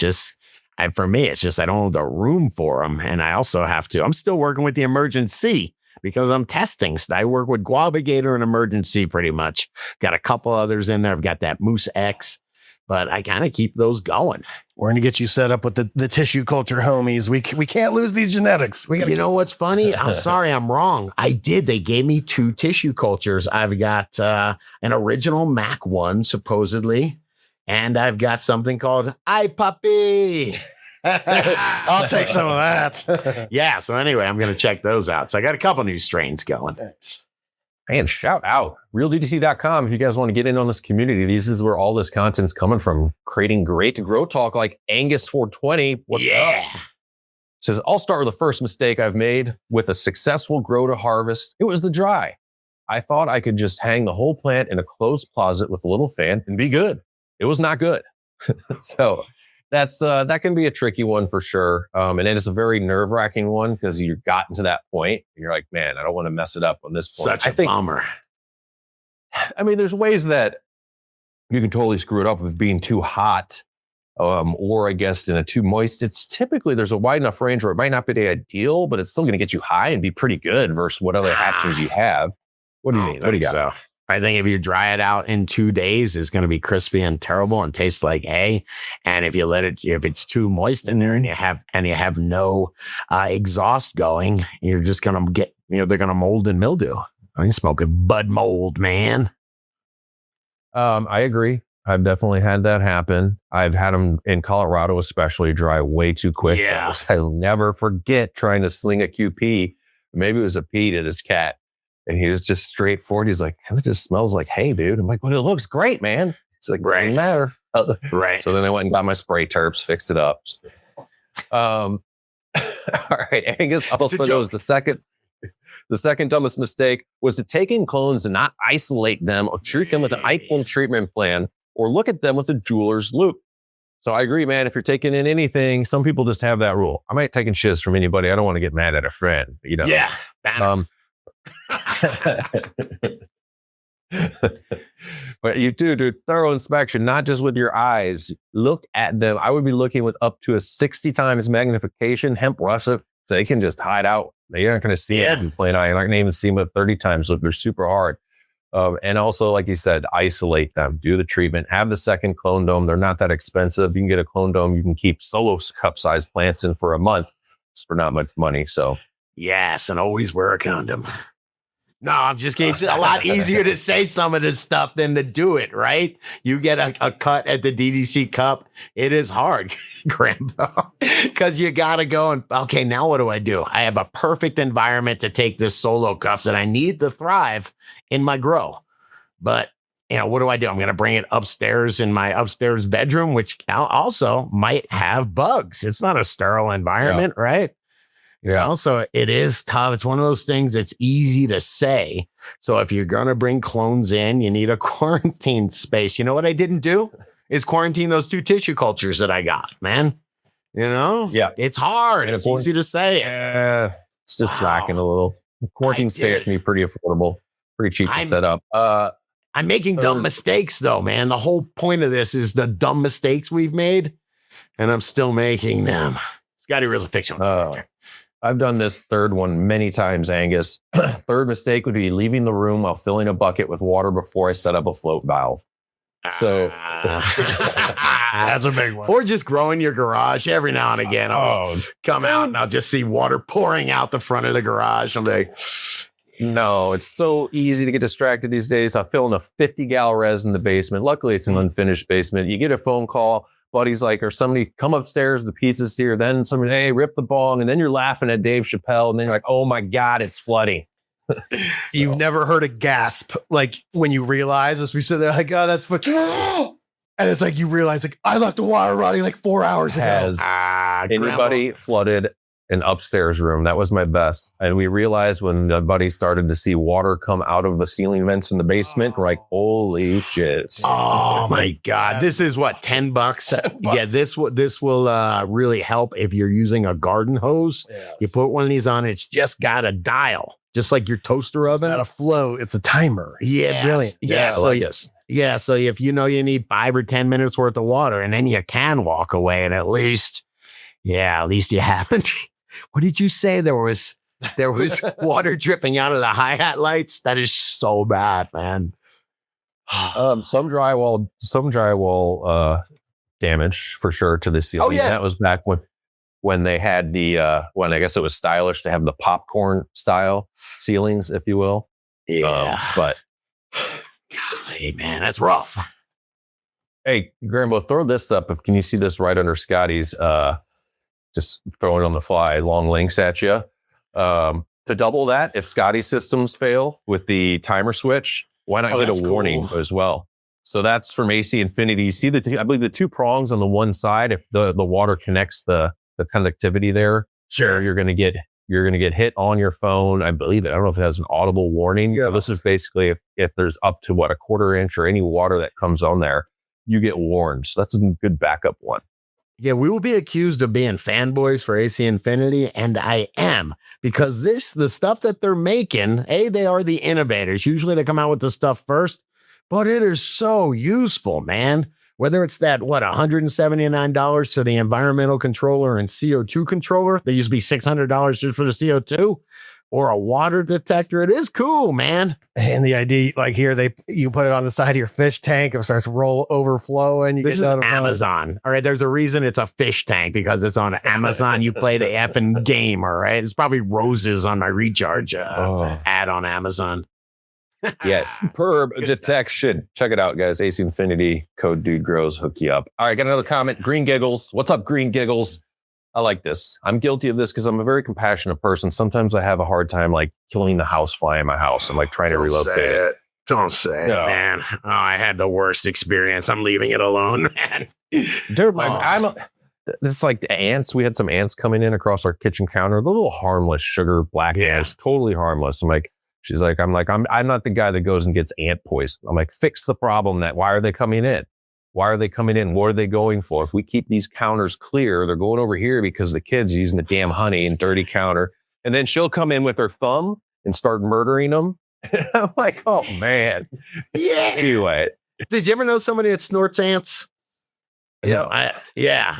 for me, it's just, I don't have the room for them. And I also I'm still working with the Emergency because I'm testing. I work with Guava Gator and Emergency pretty much. Got a couple others in there. I've got that Moose X. But I kind of keep those going. We're going to get you set up with the tissue culture homies. We can't lose these genetics. You know what's funny? I'm sorry, I'm wrong. I did. They gave me 2 tissue cultures. I've got an original Mac 1, supposedly, and I've got something called iPuppy. I'll take some of that. Yeah, so anyway, I'm going to check those out. So I got a couple new strains going. Thanks. Man, shout out realddc.com. If you guys want to get in on this community, this is where all this content's coming from. Creating great grow talk like Angus 420. Yeah. Says, I'll start with the first mistake I've made with a successful grow to harvest. It was the dry. I thought I could just hang the whole plant in a closed closet with a little fan and be good. It was not good. So that can be a tricky one for sure. And it is a very nerve-wracking one because you've gotten to that point and you're like, man, I don't want to mess it up on this point. Such a bummer. I mean, there's ways that you can totally screw it up with being too hot, or I guess in a too moist. It's typically there's a wide enough range where it might not be the ideal, but it's still going to get you high and be pretty good versus what other options you have. What do you mean? What do you got? So. I think if you dry it out in 2 days, it's going to be crispy and terrible and taste like hay. And if it's too moist in there and you have no exhaust going, you're just going to get, they're going to mold and mildew. I ain't smoking bud mold, man. I agree. I've definitely had that happen. I've had them in Colorado, especially dry way too quick. Yeah. I'll never forget trying to sling a QP. Maybe it was a pea to this cat. And he was just straightforward. He's like, it just smells like hay, dude. I'm like, well, it looks great, man. It's like, doesn't matter. Right. So then I went and got my spray terps, fixed it up. All right. Angus also knows the second dumbest mistake was to take in clones and not isolate them or treat them with an Eichmann treatment plan or look at them with a jeweler's loupe. So I agree, man. If you're taking in anything, some people just have that rule. I'm not taking shiz from anybody. I don't want to get mad at a friend, Yeah. But you do thorough inspection, not just with your eyes. Look at them. I would be looking with up to a 60 times magnification, hemp russet. So they can just hide out. They aren't going to see it in plain eye. You're not going to even see them at 30 times. Look, they're super hard. And also, like you said, isolate them. Do the treatment. Have the second clone dome. They're not that expensive. You can get a clone dome. You can keep solo cup-sized plants in for a month. It's for not much money. So yes, and always wear a condom. No, I'm just kidding. It's a lot easier to say some of this stuff than to do it, right? You get a cut at the DDC Cup. It is hard, Grambo, because you got to go and, okay, now what do? I have a perfect environment to take this solo cup that I need to thrive in my grow. But, what do? I'm going to bring it upstairs in my upstairs bedroom, which also might have bugs. It's not a sterile environment, right? Yeah. Also, it is tough. It's one of those things that's easy to say. So if you're going to bring clones in, you need a quarantine space. You know what I didn't do? Is quarantine those 2 tissue cultures that I got, man. Yeah. It's hard. It's easy to say. It's just slacking a little. Quarantine stay can be pretty affordable, pretty cheap to set up. I'm making dumb mistakes, though, man. The whole point of this is the dumb mistakes we've made, and I'm still making them. Scotty Real fiction character. I've done this third one many times, Angus. Third mistake would be leaving the room while filling a bucket with water before I set up a float valve. So That's a big one. Or just grow in your garage every now and again. I'll come out and I'll just see water pouring out the front of the garage. I'm like, no, it's so easy to get distracted these days. I fill in a 50-gallon res in the basement. Luckily, it's an unfinished basement. You get a phone call. Buddy's like, or somebody come upstairs, the pizza's here. Then somebody, hey, rip the bong. And then you're laughing at Dave Chappelle. And then you're like, oh my God, it's flooding. You've never heard a gasp like when you realize, as we sit there, like, oh, that's fucking. And it's like you realize, like, I left the water running like 4 hours ago. Has anybody flooded an upstairs room? That was my best. And we realized when the buddy started to see water come out of the ceiling vents in the basement, we're like, holy shit. Oh my God. This is what, $10? $10. Yeah, this will really help if you're using a garden hose. Yes. You put one of these on, it's just got a dial, just like your toaster It's oven. not a flow, it's a timer. Yeah, Brilliant. Yeah, so if you know you need 5 or 10 minutes worth of water, and then you can walk away, and at least you happened. What did you say? There was water dripping out of the hi-hat lights. That is so bad, man. Some drywall damage for sure to the ceiling. Oh, yeah. That was back when they had when I guess it was stylish to have the popcorn style ceilings, if you will. Yeah. But hey, man, that's rough. hey, Grambo, throw this up. Can you see this right under Scotty's? Just throwing on the fly, long links at you. To double that, if Scotty's systems fail with the timer switch, why not get a warning as well? So that's from AC Infinity. You see I believe the 2 prongs on the one side. If the water connects the conductivity there, sure, you're going to get hit on your phone. I believe it. I don't know if it has an audible warning. Yeah. This is basically if there's up to a 1/4 inch or any water that comes on there, you get warned. So that's a good backup one. Yeah, we will be accused of being fanboys for AC Infinity, and I am, because the stuff that they're making, they are the innovators. Usually they come out with the stuff first, but it is so useful, man. Whether it's that, $179 for the environmental controller and CO2 controller, they used to be $600 just for the CO2, or a water detector. It is cool, man. And the idea, like here, you put it on the side of your fish tank, it starts overflowing. This is Amazon. All right, there's a reason it's a fish tank, because it's on Amazon. You play the effing game, all right? It's probably roses on my recharge ad on Amazon. Yeah, superb detection. Check it out, guys. AC Infinity, code Dude Grows, hook you up. All right, got another comment. Green Giggles. What's up, Green Giggles? I like this. I'm guilty of this because I'm a very compassionate person. Sometimes I have a hard time killing the housefly in my house. I'm trying to relocate it. Don't say it, man. Oh, I had the worst experience. I'm leaving it alone, man. Dude, it's like the ants. We had some ants coming in across our kitchen counter. The little harmless sugar black ants, totally harmless. I'm not the guy that goes and gets ant poison. I'm like, fix the problem. Why are they coming in? Why are they coming in? What are they going for? If we keep these counters clear, they're going over here because the kids are using the damn honey and dirty counter. And then she'll come in with her thumb and start murdering them. I'm like, oh man. Yeah. Anyway. Did you ever know somebody that snorts ants? Yeah.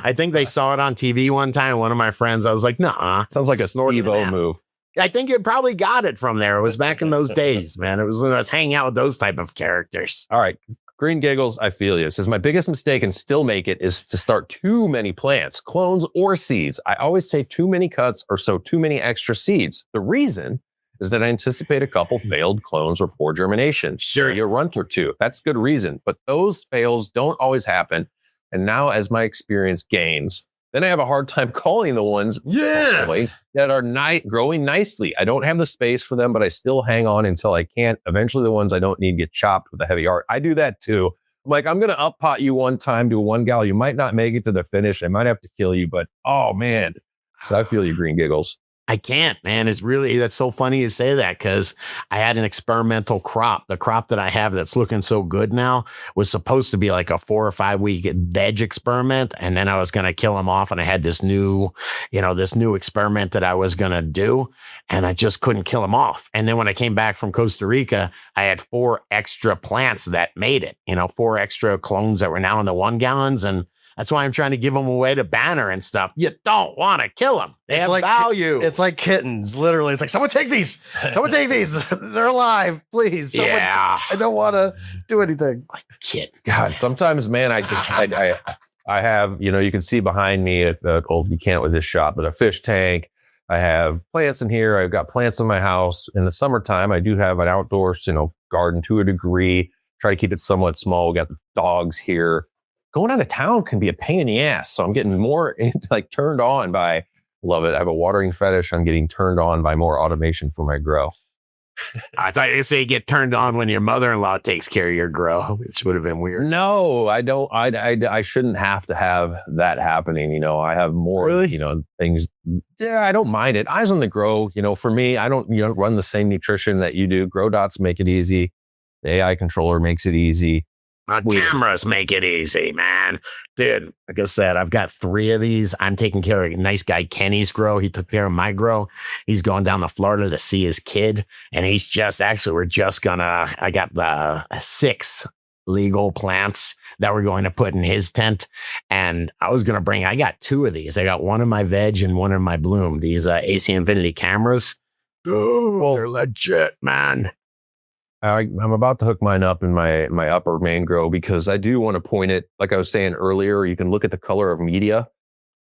I think they saw it on TV one time. One of my friends, I was like, nah. Sounds like a Steve-O move. I think it probably got it from there. It was back in those days, man. It was when I was hanging out with those type of characters. All right. Green Giggles, I feel you. Says, my biggest mistake and still make it is to start too many plants, clones, or seeds. I always take too many cuts or sow too many extra seeds. The reason is that I anticipate a couple failed clones or poor germination. Sure. Maybe a runt or two. That's good reason. But those fails don't always happen. And now as my experience gains, then I have a hard time calling the ones hopefully, that are growing nicely. I don't have the space for them, but I still hang on until I can't. Eventually the ones I don't need get chopped with a heavy art. I do that too. Like, I'm going to up pot you one time to one gal. You might not make it to the finish. I might have to kill you, but oh man. So I feel you, Green Giggles. I can't, man. That's so funny you say that, because I had an experimental crop. The crop that I have that's looking so good now was supposed to be like a 4 or 5 week veg experiment. And then I was going to kill them off. And I had this new experiment that I was going to do. And I just couldn't kill them off. And then when I came back from Costa Rica, I had 4 extra plants that made it, 4 extra clones that were now in the 1 gallons. And that's why I'm trying to give them away to Banner and stuff. You don't want to kill them. They have value. It's like kittens, literally. It's like, someone take these. Someone take these. They're alive, please. I don't want to do anything. Like kid. God, sometimes, man, I have, you can see behind me, you can't with this shot, but a fish tank. I have plants in here. I've got plants in my house. In the summertime, I do have an outdoor, garden to a degree. Try to keep it somewhat small. We got the dogs here. Going out of town can be a pain in the ass. So I'm getting more turned on by, love it. I have a watering fetish. I'm getting turned on by more automation for my grow. I thought you say you get turned on when your mother-in-law takes care of your grow, which would have been weird. No, I don't. I shouldn't have to have that happening. I have more, things. Yeah, I don't mind it. Eyes on the grow. For me, I don't, run the same nutrition that you do. Grow dots make it easy. The AI controller makes it easy. Cameras make it easy, man. Dude, like I said, I've got 3 of these. I'm taking care of a nice guy, Kenny's grow. He took care of my grow. He's going down to Florida to see his kid. And I got 6 legal plants that we're going to put in his tent. And I got 2 of these. I got one in my veg and one in my bloom. These AC Infinity cameras. Oh, they're legit, man. I'm about to hook mine up in my upper main grow because I do want to point it, like I was saying earlier, you can look at the color of media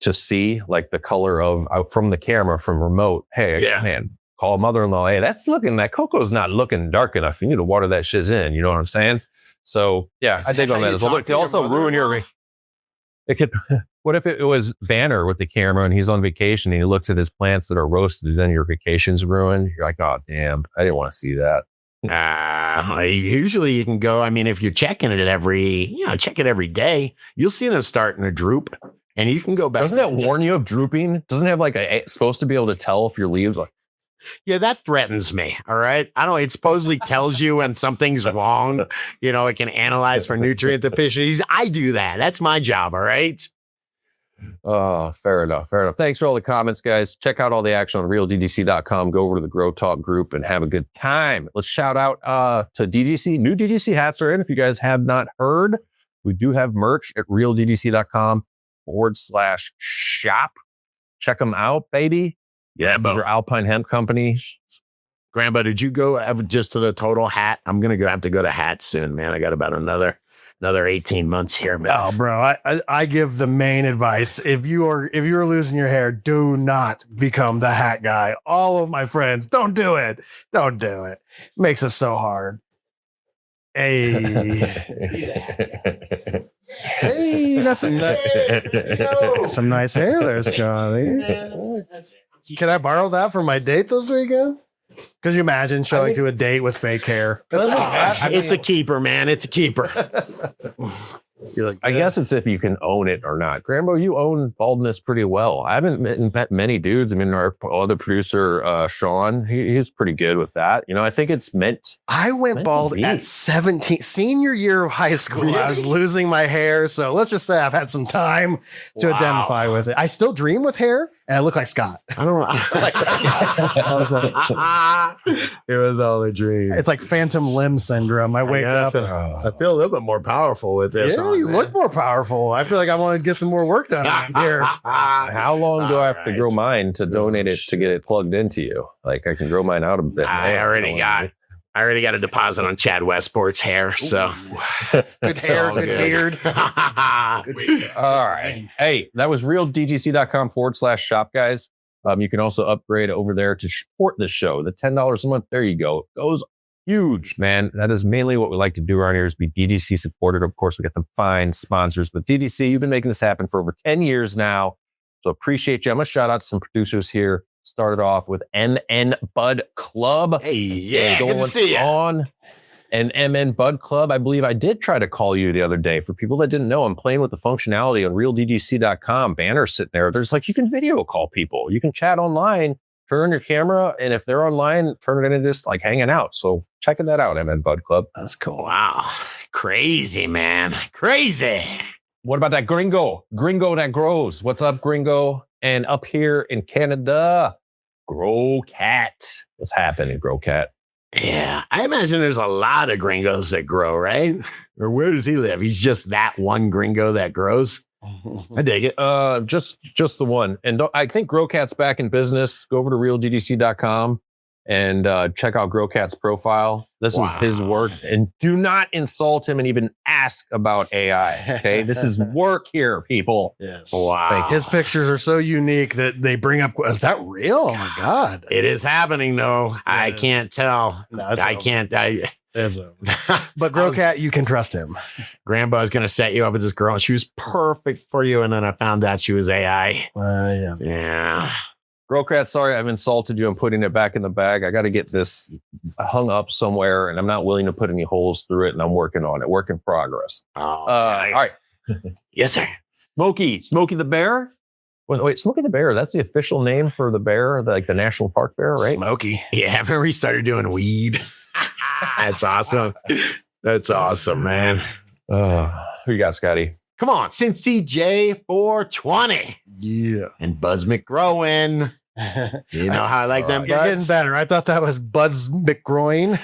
to see like the color of from the camera, from remote. Hey, man, call mother-in-law. Hey, that cocoa's not looking dark enough. You need to water that shit in. You know what I'm saying? So yeah, I dig on that as well. Look, they also ruin it could, what if it was Banner with the camera and he's on vacation and he looks at his plants that are roasted and then your vacation's ruined? You're like, oh damn, I didn't want to see that. Usually you can go, if you're checking it check it every day, you'll see them starting to droop and you can go back. Doesn't that warn you of drooping? Doesn't it have supposed to be able to tell if your leaves Yeah, that threatens me. All right. I don't know. It supposedly tells you when something's wrong. It can analyze for nutrient deficiencies. I do that. That's my job. All right. Oh, fair enough. Thanks for all the comments, guys. Check out all the action on realddc.com. Go over to the Grow Talk group and have a good time. Let's shout out to DDC. New DDC hats are in. If you guys have not heard, we do have merch at realddc.com/shop. Check them out, baby. Yeah, but your Alpine Hemp Company. Grambo, did you go just to the total hat? I'm going to have to go to hat soon, man. I got about another 18 months here, man. Oh, bro, I give the main advice. If you're losing your hair, do not become the hat guy. All of my friends, don't do it. Don't do it. Makes it so hard. Hey, you got some nice hair there, Scotty. Can I borrow that for my date this weekend? Could you imagine showing to a date with fake hair? It's a keeper, man. It's a keeper. You're like, I guess it's if you can own it or not. Grambo, you own baldness pretty well. I haven't met many dudes. Our other producer, Sean, he's pretty good with that. I think it's meant. I went bald at 17, senior year of high school. Really? I was losing my hair. So let's just say I've had some time to identify with it. I still dream with hair and I look like Scott. I don't know. It was all a dream. It's like phantom limb syndrome. I wake up and I feel a little bit more powerful with this. Yeah, you look more powerful. I feel like I want to get some more work done here. How long do I have to grow mine to donate it to get it plugged into you? Like I can grow mine out a bit. I already got a deposit on Chad Westport's hair. So good hair, good beard. All right. Hey, that was realddgc.com/shop, guys. You can also upgrade over there to support the show. The $10 a month, there you go. It goes huge, man. That is mainly what we like to do around here is be DDC supported. Of course, we got the fine sponsors, but DDC, you've been making this happen for over 10 years now. So appreciate you. I'm going to shout out to some producers here. Started off with MN Bud Club. Hey, yeah, going good to see you. on. And MN Bud Club, I believe I did try to call you the other day. For people that didn't know, I'm playing with the functionality on realddc.com. Banner sitting there. There's like, you can video call people. You can chat online, turn on your camera, and if they're online, turn it into just like hanging out. So checking that out, MN Bud Club. That's cool. Wow. Crazy, man. Crazy. What about that gringo? Gringo that grows. What's up, gringo? And up here in Canada, Grow Cat. What's happening, Grow Cat? Yeah, I imagine there's a lot of gringos that grow, right? Or where does he live? He's just that one gringo that grows. I dig it. Just the one. And I think Grow Cat's back in business. Go over to realddc.com and check out Grow Cat's profile. This is his work. And do not insult him and even ask about AI. Okay, this is work here, people. Yes. Wow. His pictures are so unique that they bring up, is that real? Oh my God. It is happening, though. I is. can't tell. No, it's I over. can't. It's over. But Growcat, you can trust him. Grambo was going to set you up with this girl, and she was perfect for you. And then I found out she was AI. Yeah. Yeah. Grow Cat, sorry I've insulted you. I'm putting it back in the bag. I got to get this hung up somewhere, and I'm not willing to put any holes through it, and I'm working on it. Work in progress. Oh, All right. yes, sir. Smokey the bear? Wait, Smokey the bear, that's the official name for the bear, like the national park bear, right? Smoky. Yeah, remember he started doing weed. That's awesome. That's awesome, man. Who you got, Scotty? Come on, Cincy J420 Yeah. and Buzz McGrowan. You know how I like them You're getting buds? better. I thought that was Bud's McGroin.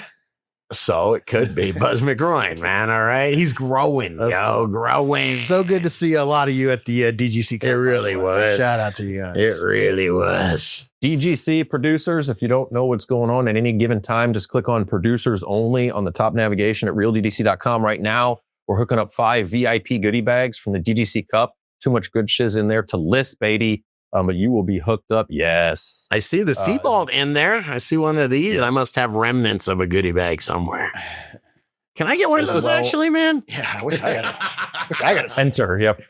So it could be Buzz McGrowan, man. All right, he's growing, growing. So good to see a lot of you at the DGC. It really was. Shout out to you guys. It really was. DGC producers, if you don't know what's going on at any given time, just click on producers only on the top navigation at realddc.com right now. We're hooking up 5 VIP goodie bags from the DGC Cup. Too much good shiz in there to list, baby. But you will be hooked up. Yes. I see the Seabald in there. I see one of these. I must have remnants of a goodie bag somewhere. Can I get one of those actually, man? Yeah, I wish I got Enter. Yep.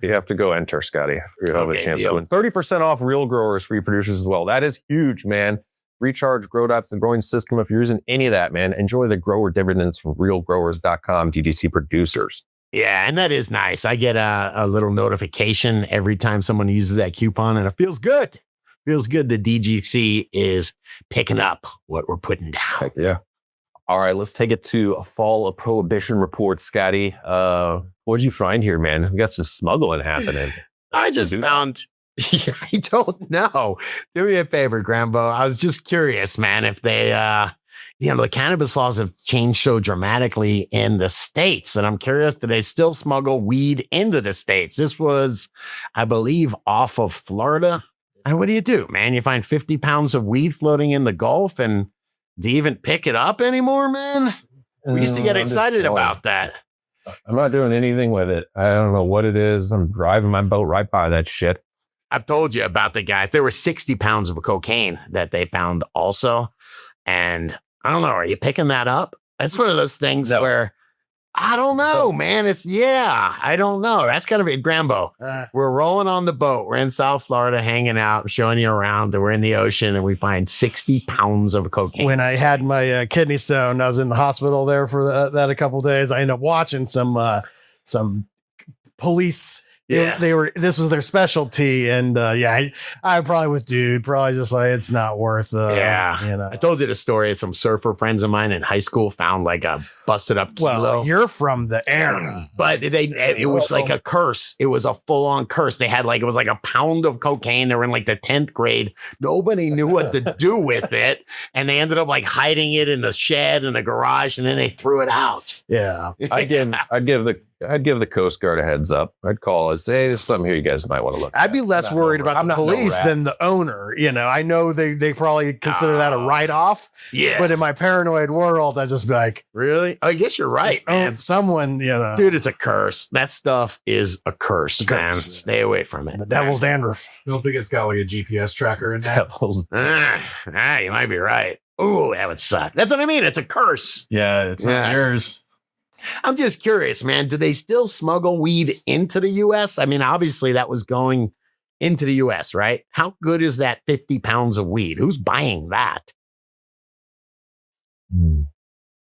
You have to go enter, Scotty. You have a chance to win 30% off real growers for your producers as well. That is huge, man. Recharge Grow Dots, the growing system. If you're using any of that, man, enjoy the grower dividends from realgrowers.com, DGC producers. Yeah, and that is nice. I get a little notification every time someone uses that coupon, and it feels good. Feels good that DGC is picking up what we're putting down. Heck yeah. All right, let's take it to a fall of prohibition report, Scotty. What did you find here, man? We got some smuggling happening. I just found... I don't know. Do me a favor, Grambo. I was just curious, man, if they, the cannabis laws have changed so dramatically in the States. And I'm curious, do they still smuggle weed into the States? This was, I believe, off of Florida. And what do, man? You find 50 pounds of weed floating in the Gulf, and do you even pick it up anymore, man? We used to get excited about that. I'm not doing anything with it. I don't know what it is. I'm driving my boat right by that shit. I've told you about the guys. There were 60 pounds of cocaine that they found also. And I don't know, are you picking that up? That's one of those things where, I don't know, man. I don't know. That's got to be Grambo. We're rolling on the boat. We're in South Florida hanging out, showing you around. And we're in the ocean and we find 60 pounds of cocaine. When I had my kidney stone, I was in the hospital there for that a couple of days. I ended up watching some police. Yeah. This was their specialty. And I probably with dude, probably just like, it's not worth I told you the story of some surfer friends of mine in high school found like a busted up kilo. Well, you're from the area. But it was like a curse. It was a full on curse. They had it was like a pound of cocaine. They were in like the 10th grade. Nobody knew what to do with it. And they ended up like hiding it in the shed in the garage, and then they threw it out. Yeah. I'd give the I'd give the Coast Guard a heads up. I'd call and say, hey, there's something here you guys might want to look at. I'd be less worried about the police than the owner. You know, I know they probably consider that a write-off. Yeah. But in my paranoid world, I just be like, Really? I guess you're right, man. Someone, you know. Dude, it's a curse. That stuff is a curse, man. Stay away from it. The devil's dandruff. I don't think it's got like a GPS tracker in that. You might be right. Ooh, that would suck. That's what I mean. It's a curse. Yeah, it's not yours. I'm just curious, man. Do they still smuggle weed into the U.S.? I mean, obviously that was going into the U.S., right? How good is that 50 pounds of weed? Who's buying that?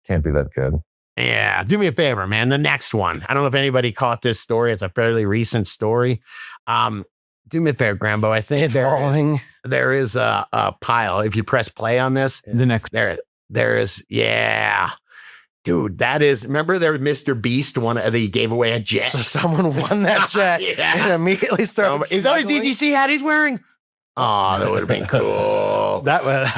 Can't be that good. Yeah, do me a favor, man. The next one. I don't know if anybody caught this story. It's a fairly recent story. Do me a favor, Grambo. I think there is a pile. If you press play on this, the next there is. Yeah, dude, that is. Remember, there Mr. Beast one. He gave away a jet. So someone won that jet and immediately started. Is that a DGC hat he's wearing? Oh, that would have been cool. That was.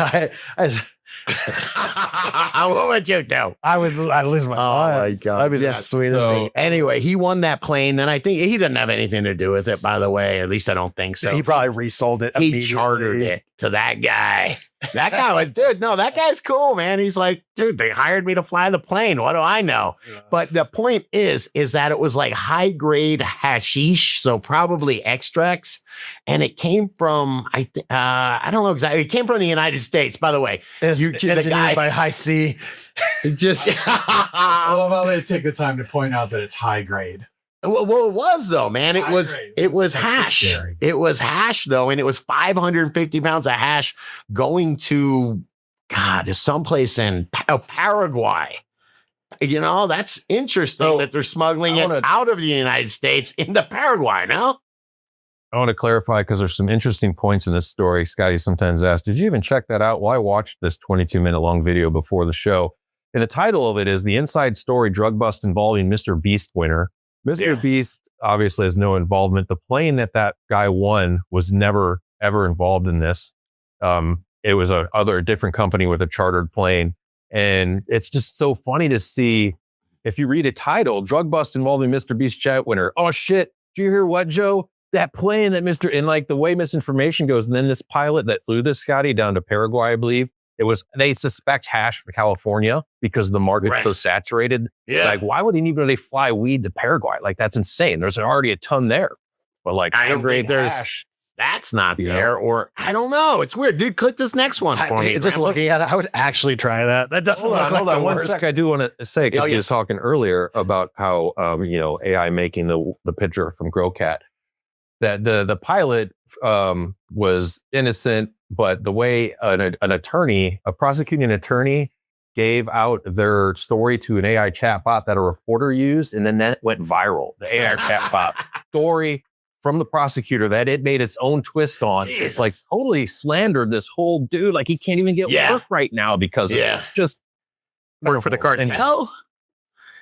What would you do? I'd lose my mind. Oh my God. That'd be the sweetest thing. Anyway, he won that plane, and I think he didn't have anything to do with it, by the way. At least I don't think so. He probably resold it. He chartered it to that guy. That guy was, dude, no, that guy's cool, man. He's like, dude, they hired me to fly the plane. What do I know? Yeah. But the point is that it was like high grade hashish, so probably extracts. And it came from, I don't know exactly. It came from the United States, by the way. The guy by High C. Just, I love how they take the time to point out that it's high grade. Well, it was though, man. It was hash. It was hash though, and it was 550 pounds of hash going to someplace in Paraguay. You know, that's interesting that they're smuggling it out of the United States into Paraguay. No, I want to clarify because there's some interesting points in this story. Scotty sometimes asks, "Did you even check that out?" Well, I watched this 22-minute long video before the show, and the title of it is "The Inside Story: Drug Bust Involving Mr. Beast Winner." Mr. Beast obviously has no involvement. The plane that guy won was never, ever involved in this. It was a different company with a chartered plane. And it's just so funny to see, if you read a title, Drug Bust Involving Mr. Beast Jet Winner. Oh, shit. Did you hear what, Joe? That plane that and like the way misinformation goes. And then this pilot that flew this, Scotty, down to Paraguay, I believe. They suspect hash from California because the market's so saturated. Yeah. Like, why would they fly weed to Paraguay? Like, that's insane. There's already a ton there. But like, I don't think hash, that's not there, or I don't know. It's weird. Dude, click this next one for me. Just looking at it, I would actually try that. That doesn't look like the worst. 1 sec. I do want to say, because you was talking earlier about how, AI making the picture from GrowCat, that the pilot was innocent. But the way a prosecuting attorney gave out their story to an AI chatbot that a reporter used, and then that went viral. The AI chatbot story from the prosecutor that it made its own twist on. Jesus. It's like totally slandered this whole dude. Like he can't even get work right now because of it. It's just work for the cartel.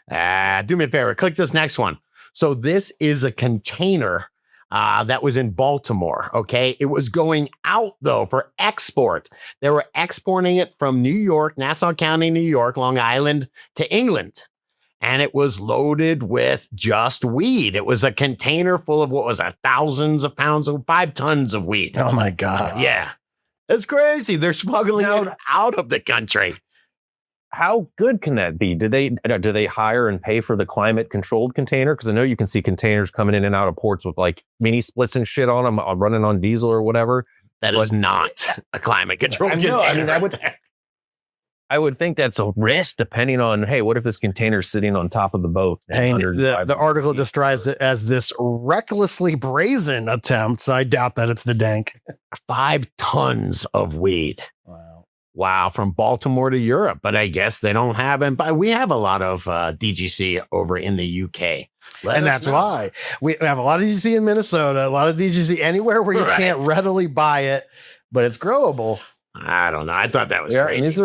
Do me a favor. Click this next one. So this is a container that was in Baltimore, okay? It was going out, though, for export. They were exporting it from New York, Nassau County, New York, Long Island, to England. And it was loaded with just weed. It was a container full of, thousands of pounds, 5 tons of weed. Oh, my God. Yeah. It's crazy. They're smuggling it out of the country. How good can that be? Do they hire and pay for the climate controlled container? Because I know you can see containers coming in and out of ports with like mini splits and shit on them, running on diesel or whatever. That is not a climate controlled container. I mean, I would think that's a risk depending on, hey, what if this container's sitting on top of the boat? The article describes it as this recklessly brazen attempt. So I doubt that it's the dank. 5 tons of weed. Wow, from Baltimore to Europe, but I guess they don't have them. But we have a lot of DGC over in the UK. And that's why we have a lot of DGC in Minnesota, a lot of DGC anywhere where you can't readily buy it, but it's growable. I don't know. I thought that was crazy.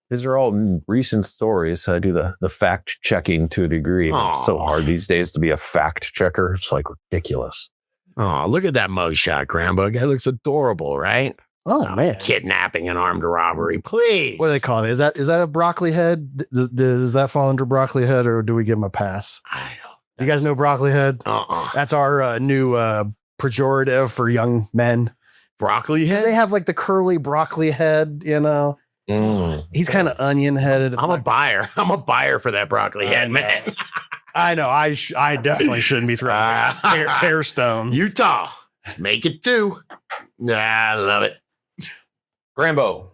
These are all recent stories. I do the fact checking to a degree. It's so hard these days to be a fact checker. It's like ridiculous. Oh, look at that mugshot, Grambo. Guy looks adorable, right? Oh, man. Kidnapping and armed robbery, please. What do they call it? Is that a broccoli head? Does that fall under broccoli head, or do we give him a pass? You guys know broccoli head? That's our new pejorative for young men. Broccoli 'Cause head? they have like the curly broccoli head, you know. He's kind of onion headed. I'm a buyer. I'm a buyer for that broccoli head, man. I know. I definitely shouldn't be throwing hair stones. Utah. Make it 2. I love it. Grambo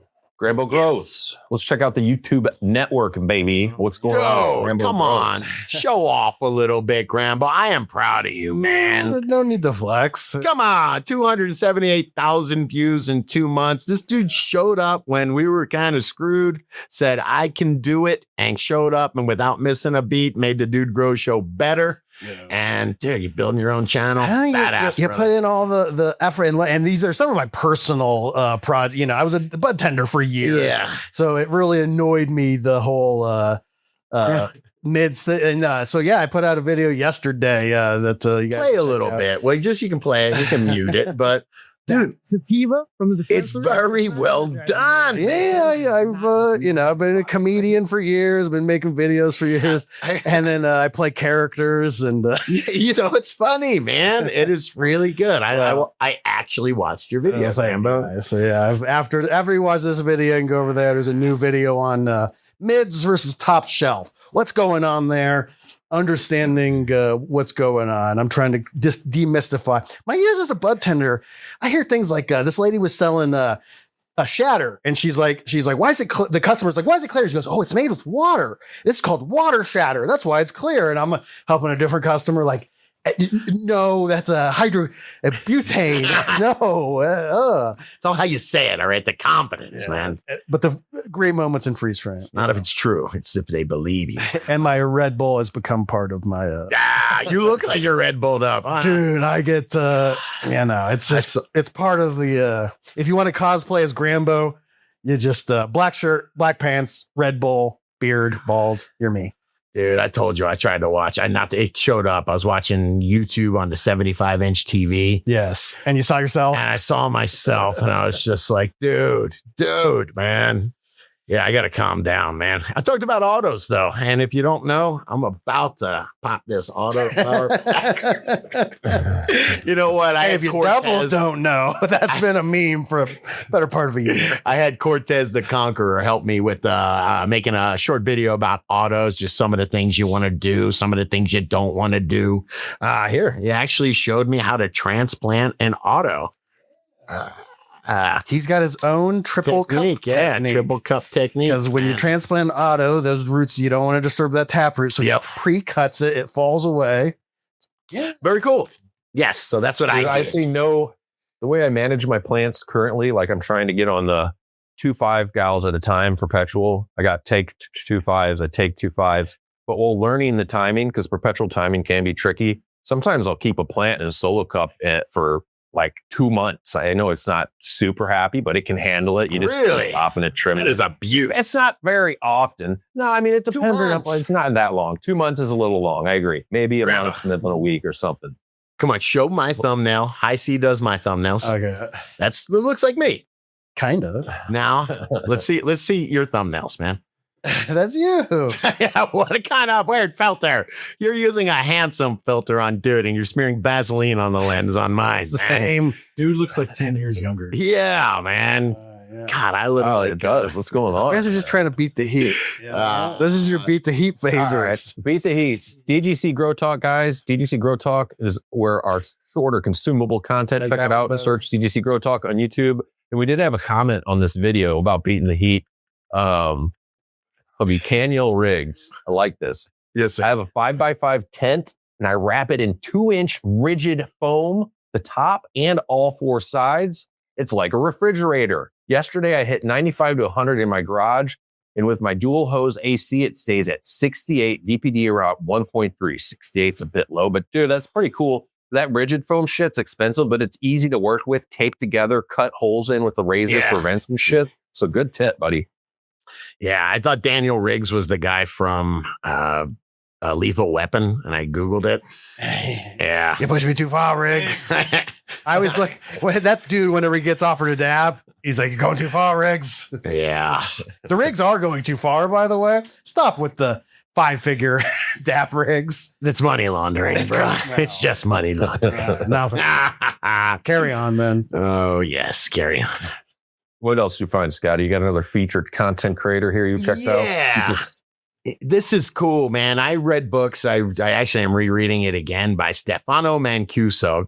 Grows. Let's check out the YouTube network, baby. What's going on? Grambo come Grows. on. Show off a little bit, Grambo. I am proud of you, man. No need to flex. Come on. 278,000 views in 2 months. This dude showed up when we were kind of screwed, said, I can do it, and showed up and without missing a beat, made the Dude Grow show better. Yes. And dude, you're building your own channel. Badass. You put in all the effort, and these are some of my personal projects. You know, I was a bud tender for years, so it really annoyed me the whole mids. So yeah, I put out a video yesterday that you guys play a little bit. Well, you can play it, you can mute it, but dude, sativa from the dispensary. It's very well done. Yeah. I've been a comedian for years, been making videos for years, and then I play characters, and it's funny, man. It is really good. I actually watched your video, Grambo. So yeah, after you watch this video and go over there, there's a new video on mids versus top shelf. What's going on there? Understanding what's going on. I'm trying to just demystify my years as a bud tender. I hear things like this lady was selling a shatter, and she's like, why is it the customer's like, why is it clear? She goes, oh, it's made with water. It's called water shatter. That's why it's clear. And I'm helping a different customer like, no, that's a butane. No, it's all how you say it. All right, the confidence, man. But the great moments in freeze frame. Not if it's true. It's if they believe you. And my Red Bull has become part of my. You look like you're Red Bulled up, dude. I get. It's just it's part of the. If you want to cosplay as Grambo, you just black shirt, black pants, Red Bull, beard, bald. You're me. Dude, I told you I tried to watch. It showed up. I was watching YouTube on the 75-inch TV. Yes. And you saw yourself? And I saw myself, and I was just like, dude, man. Yeah, I got to calm down, man. I talked about autos, though. And if you don't know, I'm about to pop this auto power pack. You know what? If you double don't know, that's been a meme for a better part of a year. I had Cortez the Conqueror help me with making a short video about autos, just some of the things you want to do, some of the things you don't want to do. Here, he actually showed me how to transplant an auto. He's got his own triple technique, cup technique. Triple cup technique. Because when you transplant an auto, those roots, you don't want to disturb that tap root. So he pre-cuts it, it falls away. Yeah. Very cool. Yes. So that's what I see the way I manage my plants currently, like I'm trying to get on the 2.5 gals at a time, perpetual. I got take 2.5s, I take 2.5s. But while learning the timing, because perpetual timing can be tricky, sometimes I'll keep a plant in a solo cup for like 2 months. I know it's not super happy, but it can handle it. You just pop and trim it. That is a beauty. It's not very often. No, I mean, it depends. It's not that long. 2 months is a little long. I agree. Maybe a month and then a week or something. Come on, show my thumbnail. High C does my thumbnails. Okay. It looks like me. Kind of. Now, let's see your thumbnails, man. That's you. Yeah, what a kind of weird filter. You're using a handsome filter on dude, and you're smearing Vaseline on the lens on mine. It's the same. Dude looks like 10 years younger. Yeah, man. God, I literally. It does. What's going on? You guys are just trying to beat the heat. This is your beat the heat phasers. All right. Beat the heat. DGC Grow Talk, guys. DGC Grow Talk is where our shorter consumable content. Check it out. Search DGC Grow Talk on YouTube. And we did have a comment on this video about beating the heat. Buchanan rigs. I like this. Yes, sir. I have a 5x5 tent and I wrap it in 2-inch rigid foam, the top and all 4 sides. It's like a refrigerator. Yesterday I hit 95 to 100 in my garage, and with my dual hose AC, it stays at 68, DPD around 1.3. 68's a bit low, but dude, that's pretty cool. That rigid foam shit's expensive, but it's easy to work with, tape together, cut holes in with a razor, prevent some shit. So good tip, buddy. Yeah, I thought Daniel Riggs was the guy from Lethal Weapon, and I Googled it. Yeah. You push me too far, Riggs. I always look, that's dude whenever he gets offered a dab, he's like, you're going too far, Riggs. Yeah. The Riggs are going too far, by the way. Stop with the 5-figure DAP rigs. That's money laundering, It's bro. coming out. It's just money laundering. Nothing. Carry on, then. Oh, yes. Carry on. What else you find, Scotty? You got another featured content creator here you checked out? Yeah. This is cool, man. I read books. I actually am rereading it again by Stefano Mancuso.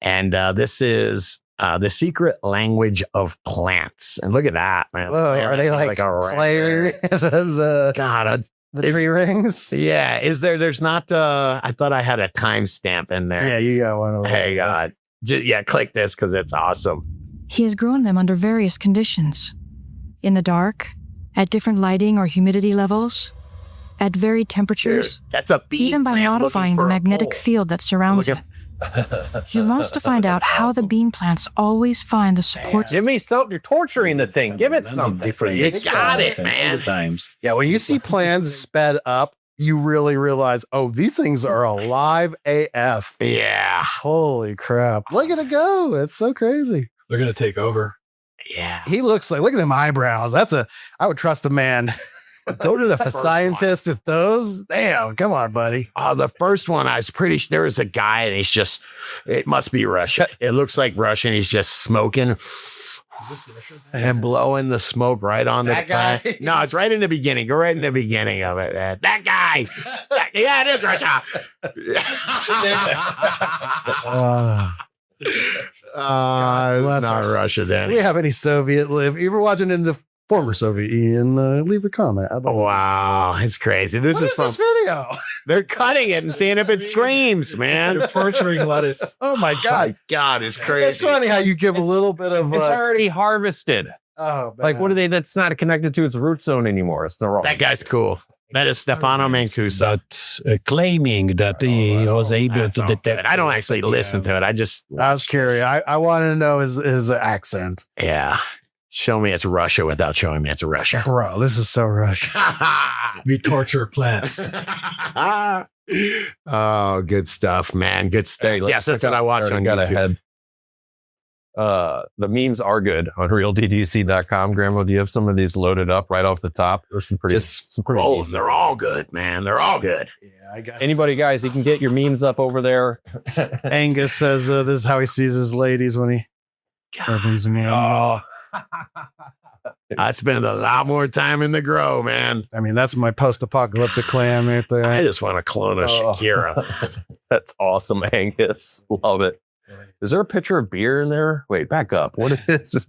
And this is The Secret Language of Plants. And look at that, man. Whoa, are they like a player? God, The tree rings? yeah. There's not, I thought I had a timestamp in there. Yeah, you got one over Hey, God. Click this because it's awesome. He has grown them under various conditions. In the dark, at different lighting or humidity levels, at varied temperatures, Dude, that's a bee even by plant modifying the looking for a magnetic pole. field that surrounds Look it. He wants to find out how the bean plants always find the support. Give me something. You're torturing the thing. Give it something. You got it, man. Times. Yeah, when you see plans sped up, you really realize, oh, these things are alive AF. Yeah. Holy crap. Look at it go. It's so crazy. They're gonna take over. Yeah. He looks like, look at them eyebrows. I would trust a man. Go to the scientist with those. Damn, come on, buddy. The first one, I was pretty sure there was a guy and it must be Russian. It looks like Russian. He's just smoking and blowing the smoke right on the That guy? guy. No, it's right in the beginning. Go right in the beginning of it. That guy. Yeah, it is Russia. bless It's not us. Russia Do then. we have any Soviet live? You ever watching in the former Soviet Union? Leave a comment. I'd like to- Wow, it's crazy. This What is is from. this video? They're cutting it and seeing if it screams, man. They're torturing lettuce. Oh my God. God, it's crazy. It's funny how you give a little bit of. It's already harvested. Oh, Like, what man. are they? That's not connected to its root zone anymore. It's the wrong. That guy's cool. That is Stefano Mancuso. That claiming that he was able That's to all detect. good. I don't actually listen to it. I just, I was curious. I want to know his accent. yeah. Show me it's Russia without showing me it's Russia. Bro, this is so Russian. We torture plants. Oh, good stuff, man. Good stuff. Yes, that's what I watch on got YouTube. ahead. The memes are good on realddc.com. Grambo, do you have some of these loaded up right off the top? There's some pretty, some pretty Oh, easy. they're all good, man. They're all good. Yeah, I got Anybody, guys, you can get your memes up over there. Angus says this is how he sees his ladies when he opens them up. Oh, I spend a lot more time in the grow, man. I mean, that's my post-apocalyptic clan right there. I just want to clone a Oh. Shakira. that's awesome, Angus. Love it. Is there a picture of beer in there? Wait, back up. What is it?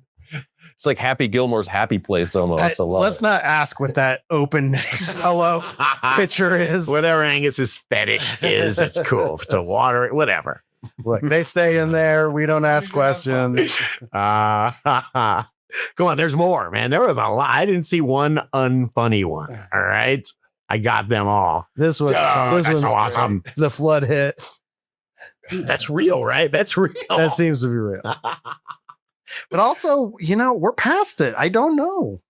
It's like Happy Gilmore's Happy Place almost. I love Let's it. not ask what that open hello picture is. Whatever Angus's fetish is, it's cool. If it's a water, whatever. Look, they stay in there. We don't ask questions. Come on, there's more, man. There was a lot. I didn't see one unfunny one. All right. I got them all. This was That's one's awesome. great. The flood hit. Dude, that's real, right? That's real. That seems to be real. But also, we're past it. I don't know.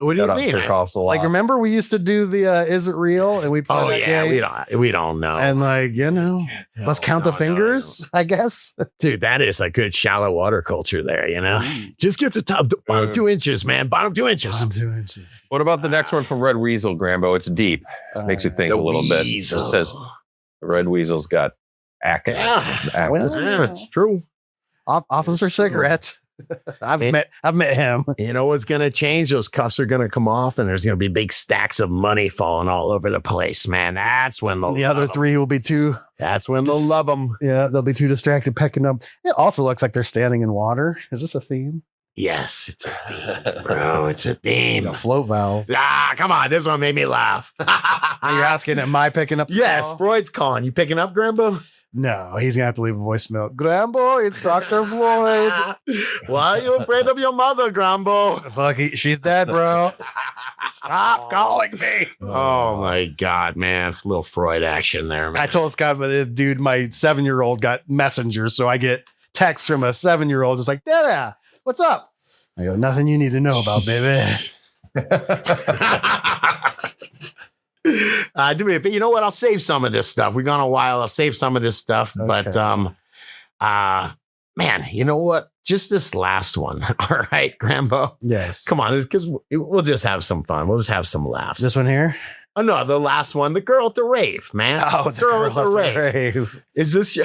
What do you Shout out mean? Chekhov's a lot. Like, remember we used to do the Is It Real? And we played Oh that yeah, game. we don't know. And let's count the fingers, I guess. Dude, that is a good shallow water culture there, Just get to top bottom 2 inches, man. Bottom 2 inches. 2 inches. What about the next one from Red Weasel, Grambo? It's deep. Makes you think The a little bit. It weasel. says the Red Weasel's got acne. Yeah. Well, Yeah, it's true. Officer Cigarettes. I've met him. You know what's going to change? Those cuffs are going to come off, and there's going to be big stacks of money falling all over the place, man. That's when The other three will be too. That's when they'll love them. Yeah, they'll be too distracted pecking up. It also looks like they're standing in water. Is this a theme? Yes, it's a beam, bro. It's a beam. A float valve. Come on. This one made me laugh. You're asking, am I picking up? the Yes, call? Freud's calling. You picking up, Grambo? No, he's gonna have to leave a voicemail. Grambo, it's Dr. Floyd. Why are you afraid of your mother, Grambo? Fuck, she's dead, bro. Stop calling me. Oh my God, man. Little Freud action there, man. I told Scott, dude, my 7-year-old got Messenger, so I get texts from a 7-year-old just like, Dada, what's up? I go, nothing you need to know about, baby. But you know what? I'll save some of this stuff. We've gone a while. I'll save some of this stuff. Okay. But man, you know what? Just this last one. All right, Grambo. Yes. Come on, because we'll just have some fun. We'll just have some laughs. This one here? Oh no, the last one, the girl at the rave, man. Oh, the girl at the rave. Is this?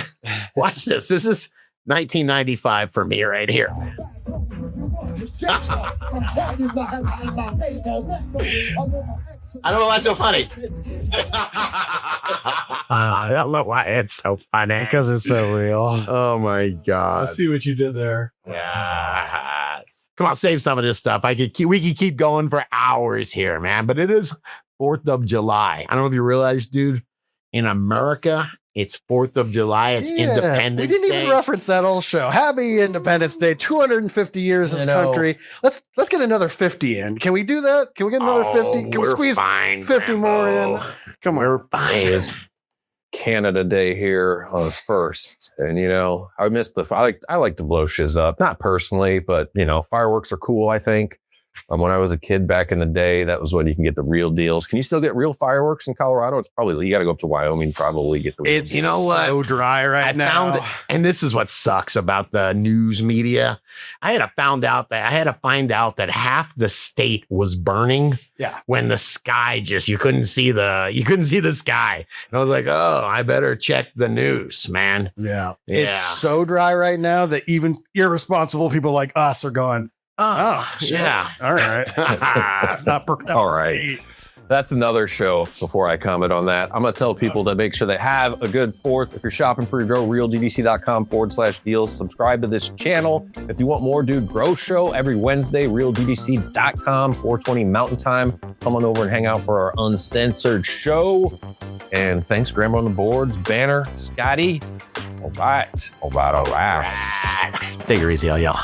Watch this. This is 1995 for me right here. I don't know why it's so funny. I don't know why it's so funny. Because it's so real. Oh my god. Let's see what you did there. Yeah. Come on, save some of this stuff. We could keep going for hours here, man. But it is 4th of July. I don't know if you realize, dude, in America, it's 4th of July. It's Independence We didn't Day. even reference that whole show. Happy Independence Day. 250 years in this country. Let's get another 50 in. Can we do that? Can we get another 50? Can we squeeze 50 more in? Come on. We're fine. Canada Day here on the 1st, and I miss I like to blow shiz up, not personally, but fireworks are cool. I think when I was a kid back in the day, that was when you can get the real deals. Can you still get real fireworks in Colorado? It's probably, you got to go up to Wyoming, probably get the real It's deals. so dry right now. Found it, and this is what sucks about the news media. I had to find out that half the state was burning. Yeah. When the sky you couldn't see the sky. And I was like, oh, I better check the news, man. Yeah. Yeah. It's so dry right now that even irresponsible people like us are going, oh, shit. Yeah. All right. It's not All right. That's another show before I comment on that. I'm going to tell people to make sure they have a good 4th. If you're shopping for your grow, realddc.com/deals. Subscribe to this channel. If you want more, dude, Grow Show every Wednesday, realddc.com, 4:20 Mountain Time. Come on over and hang out for our uncensored show. And thanks, Grambo on the boards, Banner, Scotty. All right. Take it easy, y'all.